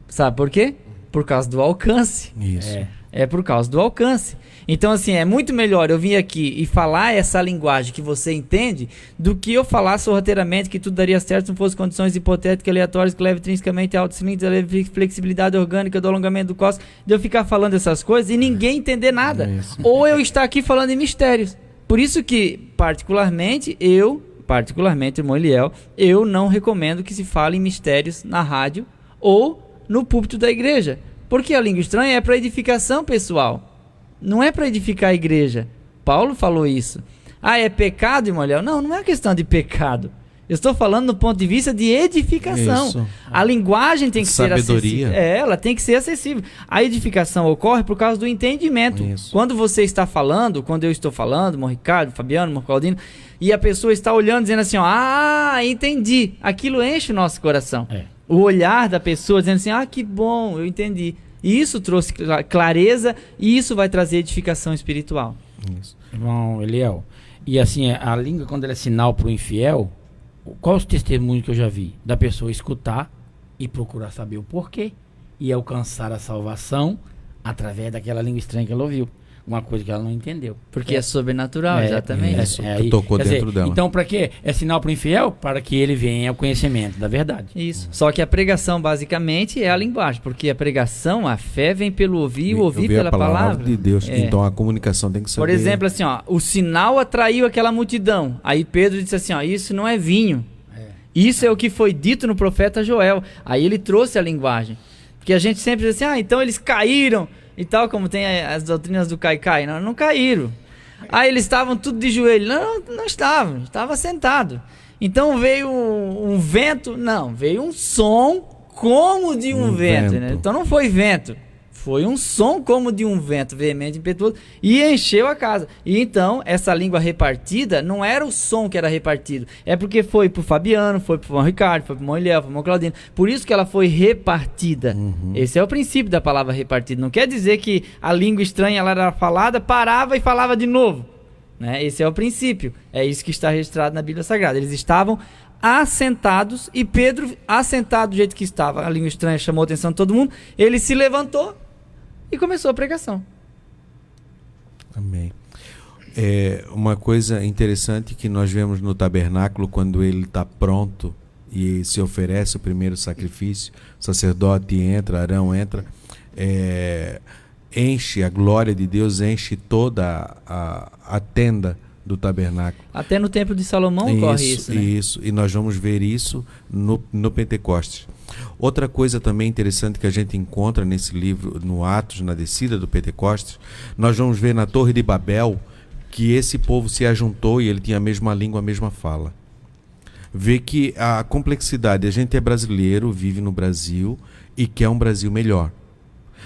Sabe por quê? Por causa do alcance. Isso. É por causa do alcance. Então, assim, é muito melhor eu vir aqui e falar essa linguagem que você entende do que eu falar sorrateiramente que tudo daria certo se não fosse condições hipotéticas, aleatórias, que leva intrinsecamente a autocilíndrica, leva flexibilidade orgânica do alongamento do cosmos, de eu ficar falando essas coisas e ninguém entender nada. Ou eu estar aqui falando em mistérios. Por isso que, particularmente, irmão Eliel, eu não recomendo que se fale em mistérios na rádio ou no púlpito da igreja. Porque a língua estranha é para edificação pessoal. Não é para edificar a igreja. Paulo falou isso. É pecado, irmão Léo? Não é questão de pecado. Eu estou falando do ponto de vista de edificação. Isso. A linguagem tem que ser Sabedoria. acessível. Ela tem que ser acessível. A edificação ocorre por causa do entendimento. Isso. Quando você está falando, quando eu estou falando, irmão Ricardo, Fabiano, irmão Claudino, e a pessoa está olhando dizendo assim, entendi. Aquilo enche o nosso coração. O olhar da pessoa dizendo assim, que bom, eu entendi. E isso trouxe clareza e isso vai trazer edificação espiritual. Isso. Irmão Eliel, e assim, a língua quando ela é sinal para o infiel, qual os testemunhos que eu já vi? Da pessoa escutar e procurar saber o porquê e alcançar a salvação através daquela língua estranha que ela ouviu. Uma coisa que ela não entendeu. Porque é sobrenatural, exatamente. Isso, que tocou dentro dela. Então, para quê? É sinal para o infiel? Para que ele venha ao conhecimento da verdade. Isso. Só que a pregação, basicamente, é a linguagem. Porque a pregação, a fé vem pelo ouvir e ouvir pela palavra de Deus. Então, a comunicação tem que ser... Por exemplo, assim, o sinal atraiu aquela multidão. Aí Pedro disse assim, isso não é vinho. Isso é o que foi dito no profeta Joel. Aí ele trouxe a linguagem. Porque a gente sempre diz assim, então eles caíram... E tal, como tem as doutrinas do cai-cai. Não caíram. Eles estavam tudo de joelho. Não estavam. Estava sentado. Então veio um vento. Não, veio um som como de um vento. Né? Então não foi vento. Foi um som como de um vento veemente, impetuoso, e encheu a casa. E então, essa língua repartida, não era o som que era repartido. É porque foi pro Fabiano, foi pro irmão Ricardo, foi pro irmão Eliel, foi pro irmão Claudino. Por isso que ela foi repartida. Esse é o princípio da palavra repartida. Não quer dizer que a língua estranha ela era falada, parava e falava de novo. Né? Esse é o princípio. É isso que está registrado na Bíblia Sagrada. Eles estavam assentados e Pedro, assentado do jeito que estava, a língua estranha chamou a atenção de todo mundo, ele se levantou e começou a pregação. Amém. Uma coisa interessante que nós vemos no tabernáculo, quando ele está pronto e se oferece o primeiro sacrifício, o sacerdote entra, Arão entra, enche a glória de Deus, enche toda a tenda do tabernáculo. Até no templo de Salomão ocorre isso, né? Isso, e nós vamos ver isso no Pentecostes. Outra coisa também interessante que a gente encontra nesse livro, no Atos, na descida do Pentecostes, nós vamos ver na Torre de Babel que esse povo se ajuntou e ele tinha a mesma língua, a mesma fala. Vê que a complexidade, a gente é brasileiro, vive no Brasil e quer um Brasil melhor.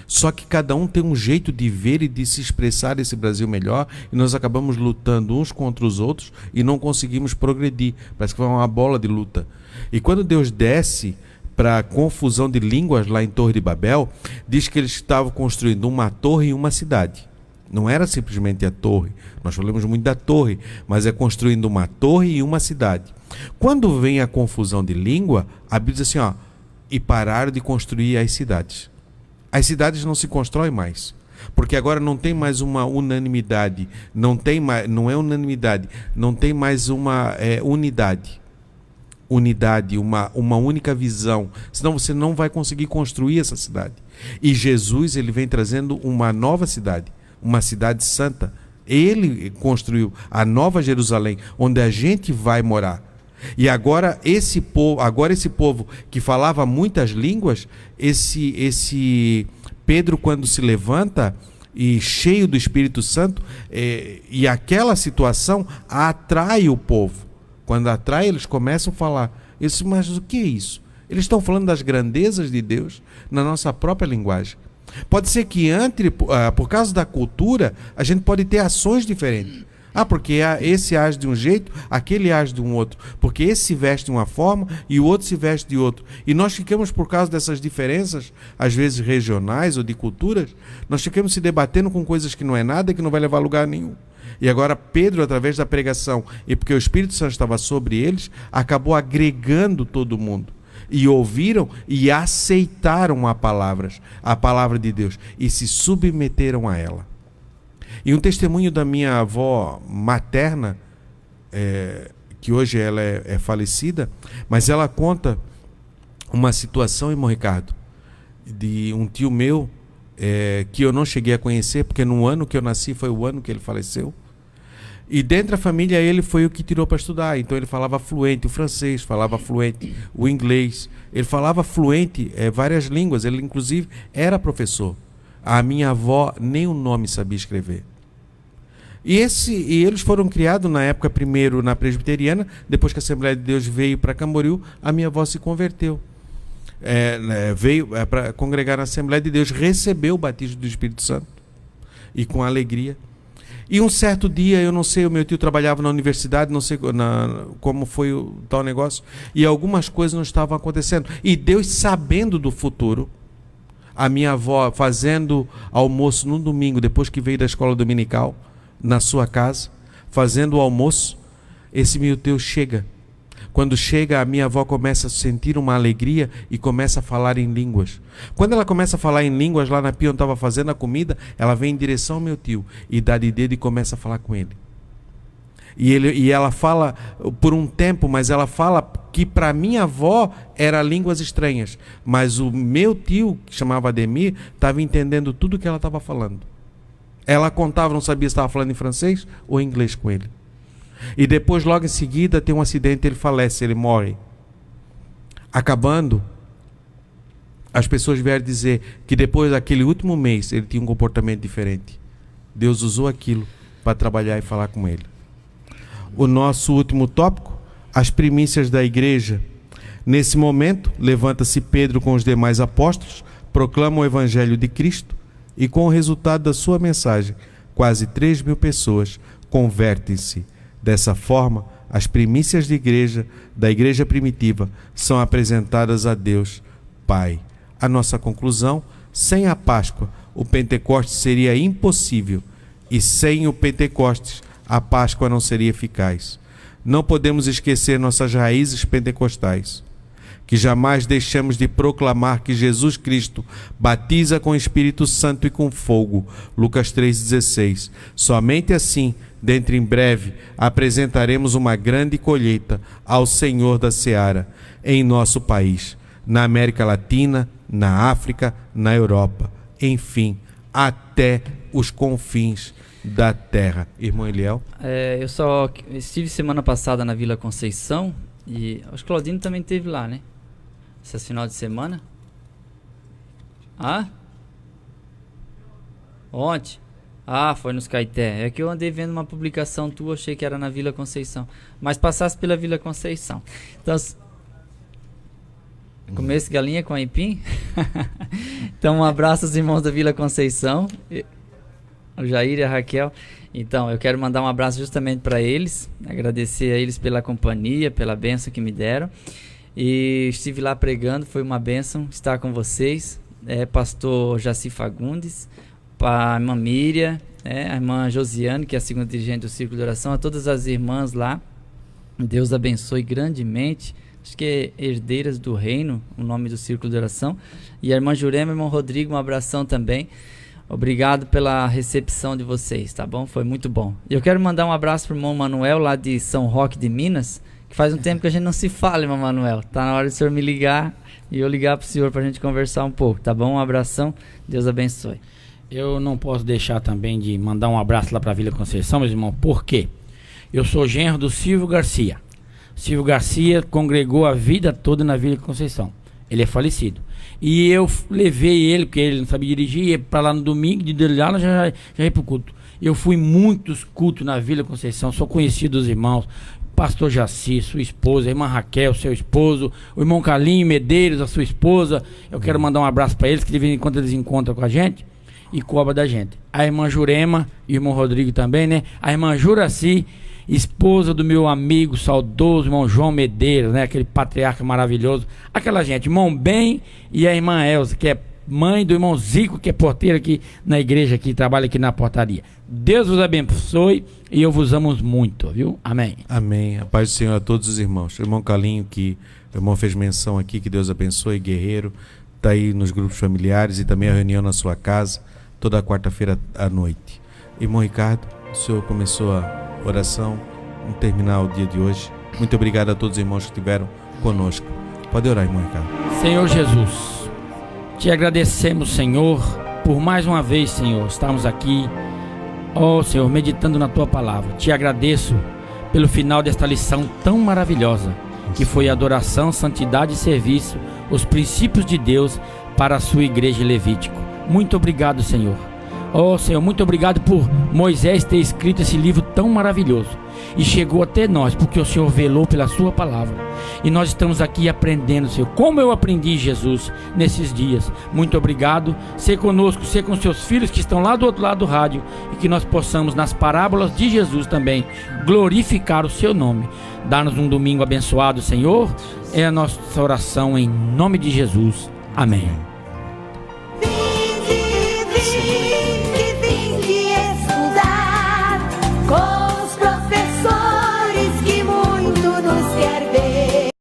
Só que cada um tem um jeito de ver e de se expressar esse Brasil melhor, e nós acabamos lutando uns contra os outros e não conseguimos progredir. Parece que foi uma bola de luta. E quando Deus desce para a confusão de línguas lá em Torre de Babel, diz que eles estavam construindo uma torre e uma cidade. Não era simplesmente a torre. Nós falamos muito da torre, mas é construindo uma torre e uma cidade. Quando vem a confusão de língua, a Bíblia diz assim, e pararam de construir as cidades. As cidades não se constroem mais, porque agora não tem mais uma unanimidade, não é unanimidade, não tem mais uma unidade, uma única visão, senão você não vai conseguir construir essa cidade. E Jesus, ele vem trazendo uma nova cidade, uma cidade santa. Ele construiu a Nova Jerusalém, onde a gente vai morar. E agora esse povo que falava muitas línguas, esse Pedro, quando se levanta e cheio do Espírito Santo, e aquela situação atrai o povo. Quando atrai, eles começam a falar. Mas o que é isso? Eles estão falando das grandezas de Deus na nossa própria linguagem. Pode ser que por causa da cultura, a gente pode ter ações diferentes. Porque esse age de um jeito, aquele age de um outro. Porque esse se veste de uma forma e o outro se veste de outro. E nós ficamos, por causa dessas diferenças, às vezes regionais ou de culturas, nós ficamos se debatendo com coisas que não é nada e que não vai levar a lugar nenhum. E agora Pedro, através da pregação, e porque o Espírito Santo estava sobre eles, acabou agregando todo mundo. E ouviram e aceitaram a palavra de Deus, e se submeteram a ela. E um testemunho da minha avó materna, que hoje ela é falecida, mas ela conta uma situação, irmão Ricardo, de um tio meu, que eu não cheguei a conhecer, porque no ano que eu nasci foi o ano que ele faleceu. E dentro da família ele foi o que tirou para estudar. Então ele falava fluente o francês, falava fluente o inglês, ele falava fluente várias línguas, ele inclusive era professor. A minha avó nem o nome sabia escrever. E eles foram criados na época, primeiro na Presbiteriana, depois que a Assembleia de Deus veio para Camboriú, a minha avó se converteu. Veio para congregar na Assembleia de Deus, recebeu o batismo do Espírito Santo, e com alegria. E um certo dia, eu não sei, o meu tio trabalhava na universidade, não sei como foi o tal negócio, e algumas coisas não estavam acontecendo. E Deus, sabendo do futuro, a minha avó fazendo almoço no domingo, depois que veio da escola dominical, na sua casa, fazendo o almoço, esse meu tio chega. Quando chega, a minha avó começa a sentir uma alegria e começa a falar em línguas. Quando ela começa a falar em línguas, lá na pia onde estava fazendo a comida, ela vem em direção ao meu tio e dá de dedo e começa a falar com ele. E ela fala por um tempo, mas ela fala que para minha avó eram línguas estranhas. Mas o meu tio, que chamava Ademir, estava entendendo tudo o que ela estava falando. Ela contava, não sabia se estava falando em francês ou em inglês com ele. E depois, logo em seguida, tem um acidente, ele falece, ele morre. Acabando, as pessoas vieram dizer que depois daquele último mês, ele tinha um comportamento diferente. Deus usou aquilo para trabalhar e falar com ele. O nosso último tópico, as primícias da igreja. Nesse momento, levanta-se Pedro com os demais apóstolos, proclama o evangelho de Cristo e, com o resultado da sua mensagem, quase 3.000 pessoas convertem-se. Dessa forma, as primícias da igreja primitiva são apresentadas a Deus Pai. A nossa conclusão: sem a Páscoa, o Pentecostes seria impossível, e sem o Pentecostes, a Páscoa não seria eficaz. Não podemos esquecer nossas raízes pentecostais, que jamais deixamos de proclamar que Jesus Cristo batiza com o Espírito Santo e com fogo. Lucas 3,16. Somente assim, dentro em breve, apresentaremos uma grande colheita ao Senhor da Seara em nosso país, na América Latina, na África, na Europa, enfim, até os confins da terra. Irmão Eliel? Eu só estive semana passada na Vila Conceição e acho que o Claudino também esteve lá, né? Esse final de semana. Ontem? Foi nos Caeté. É que eu andei vendo uma publicação tua, achei que era na Vila Conceição. Mas passasse pela Vila Conceição. Então, começo galinha com aipim? Então, um abraço aos irmãos da Vila Conceição. O Jair e a Raquel. Então, eu quero mandar um abraço justamente para eles. Agradecer a eles pela companhia, pela bênção que me deram. E estive lá pregando, foi uma bênção estar com vocês. Pastor Jaci Fagundes, a irmã Miriam, a irmã Josiane, que é a segunda dirigente do Círculo de Oração, a todas as irmãs lá, Deus abençoe grandemente, acho que é Herdeiras do Reino, o nome do Círculo de Oração, e a irmã Jurema e o irmão Rodrigo, um abração também. Obrigado pela recepção de vocês, tá bom? Foi muito bom. Eu quero mandar um abraço pro irmão Manuel, lá de São Roque de Minas, que faz um tempo que a gente não se fala, irmão Manuel. Tá na hora do senhor me ligar e eu ligar pro senhor pra gente conversar um pouco, tá bom? Um abração, Deus abençoe. Eu não posso deixar também de mandar um abraço lá pra Vila Conceição, meus irmãos, por quê? Eu sou genro do Silvio Garcia. Silvio Garcia congregou a vida toda na Vila Conceição. Ele é falecido. E eu levei ele, porque ele não sabia dirigir, ia pra lá no domingo, de lá já ia pro culto. Eu fui muitos cultos na Vila Conceição, sou conhecido dos irmãos, pastor Jaci, sua esposa, a irmã Raquel, seu esposo, o irmão Carlinho Medeiros, a sua esposa. Eu quero mandar um abraço para eles, que de vez em quando eles encontram com a gente e cobra da gente. A irmã Jurema e o irmão Rodrigo também, né? A irmã Juraci, esposa do meu amigo saudoso, irmão João Medeiros, né? Aquele patriarca maravilhoso. Aquela gente, irmão Ben e a irmã Elza, que é mãe do irmão Zico, que é porteiro aqui na igreja, que trabalha aqui na portaria. Deus vos abençoe e eu vos amo muito, viu? Amém. Amém. A paz do Senhor a todos os irmãos. O irmão Carlinho, que o irmão fez menção aqui, que Deus abençoe, guerreiro, está aí nos grupos familiares e também a reunião na sua casa, toda quarta-feira à noite. Irmão Ricardo, o senhor começou a oração, vamos terminar o dia de hoje. Muito obrigado a todos os irmãos que estiveram conosco. Pode orar, irmão Ricardo. Senhor Jesus, te agradecemos, Senhor, por mais uma vez, Senhor, estarmos aqui, ó Senhor, meditando na tua palavra. Te agradeço pelo final desta lição tão maravilhosa, que foi adoração, santidade e serviço, os princípios de Deus para a sua igreja Levítico. Muito obrigado, Senhor. Ó Senhor, muito obrigado por Moisés ter escrito esse livro tão maravilhoso e chegou até nós, porque o Senhor velou pela sua palavra. E nós estamos aqui aprendendo, Senhor, como eu aprendi, Jesus, nesses dias. Muito obrigado. Ser conosco, ser com seus filhos que estão lá do outro lado do rádio, e que nós possamos, nas parábolas de Jesus também, glorificar o seu nome. Dá-nos um domingo abençoado, Senhor. É a nossa oração em nome de Jesus. Amém.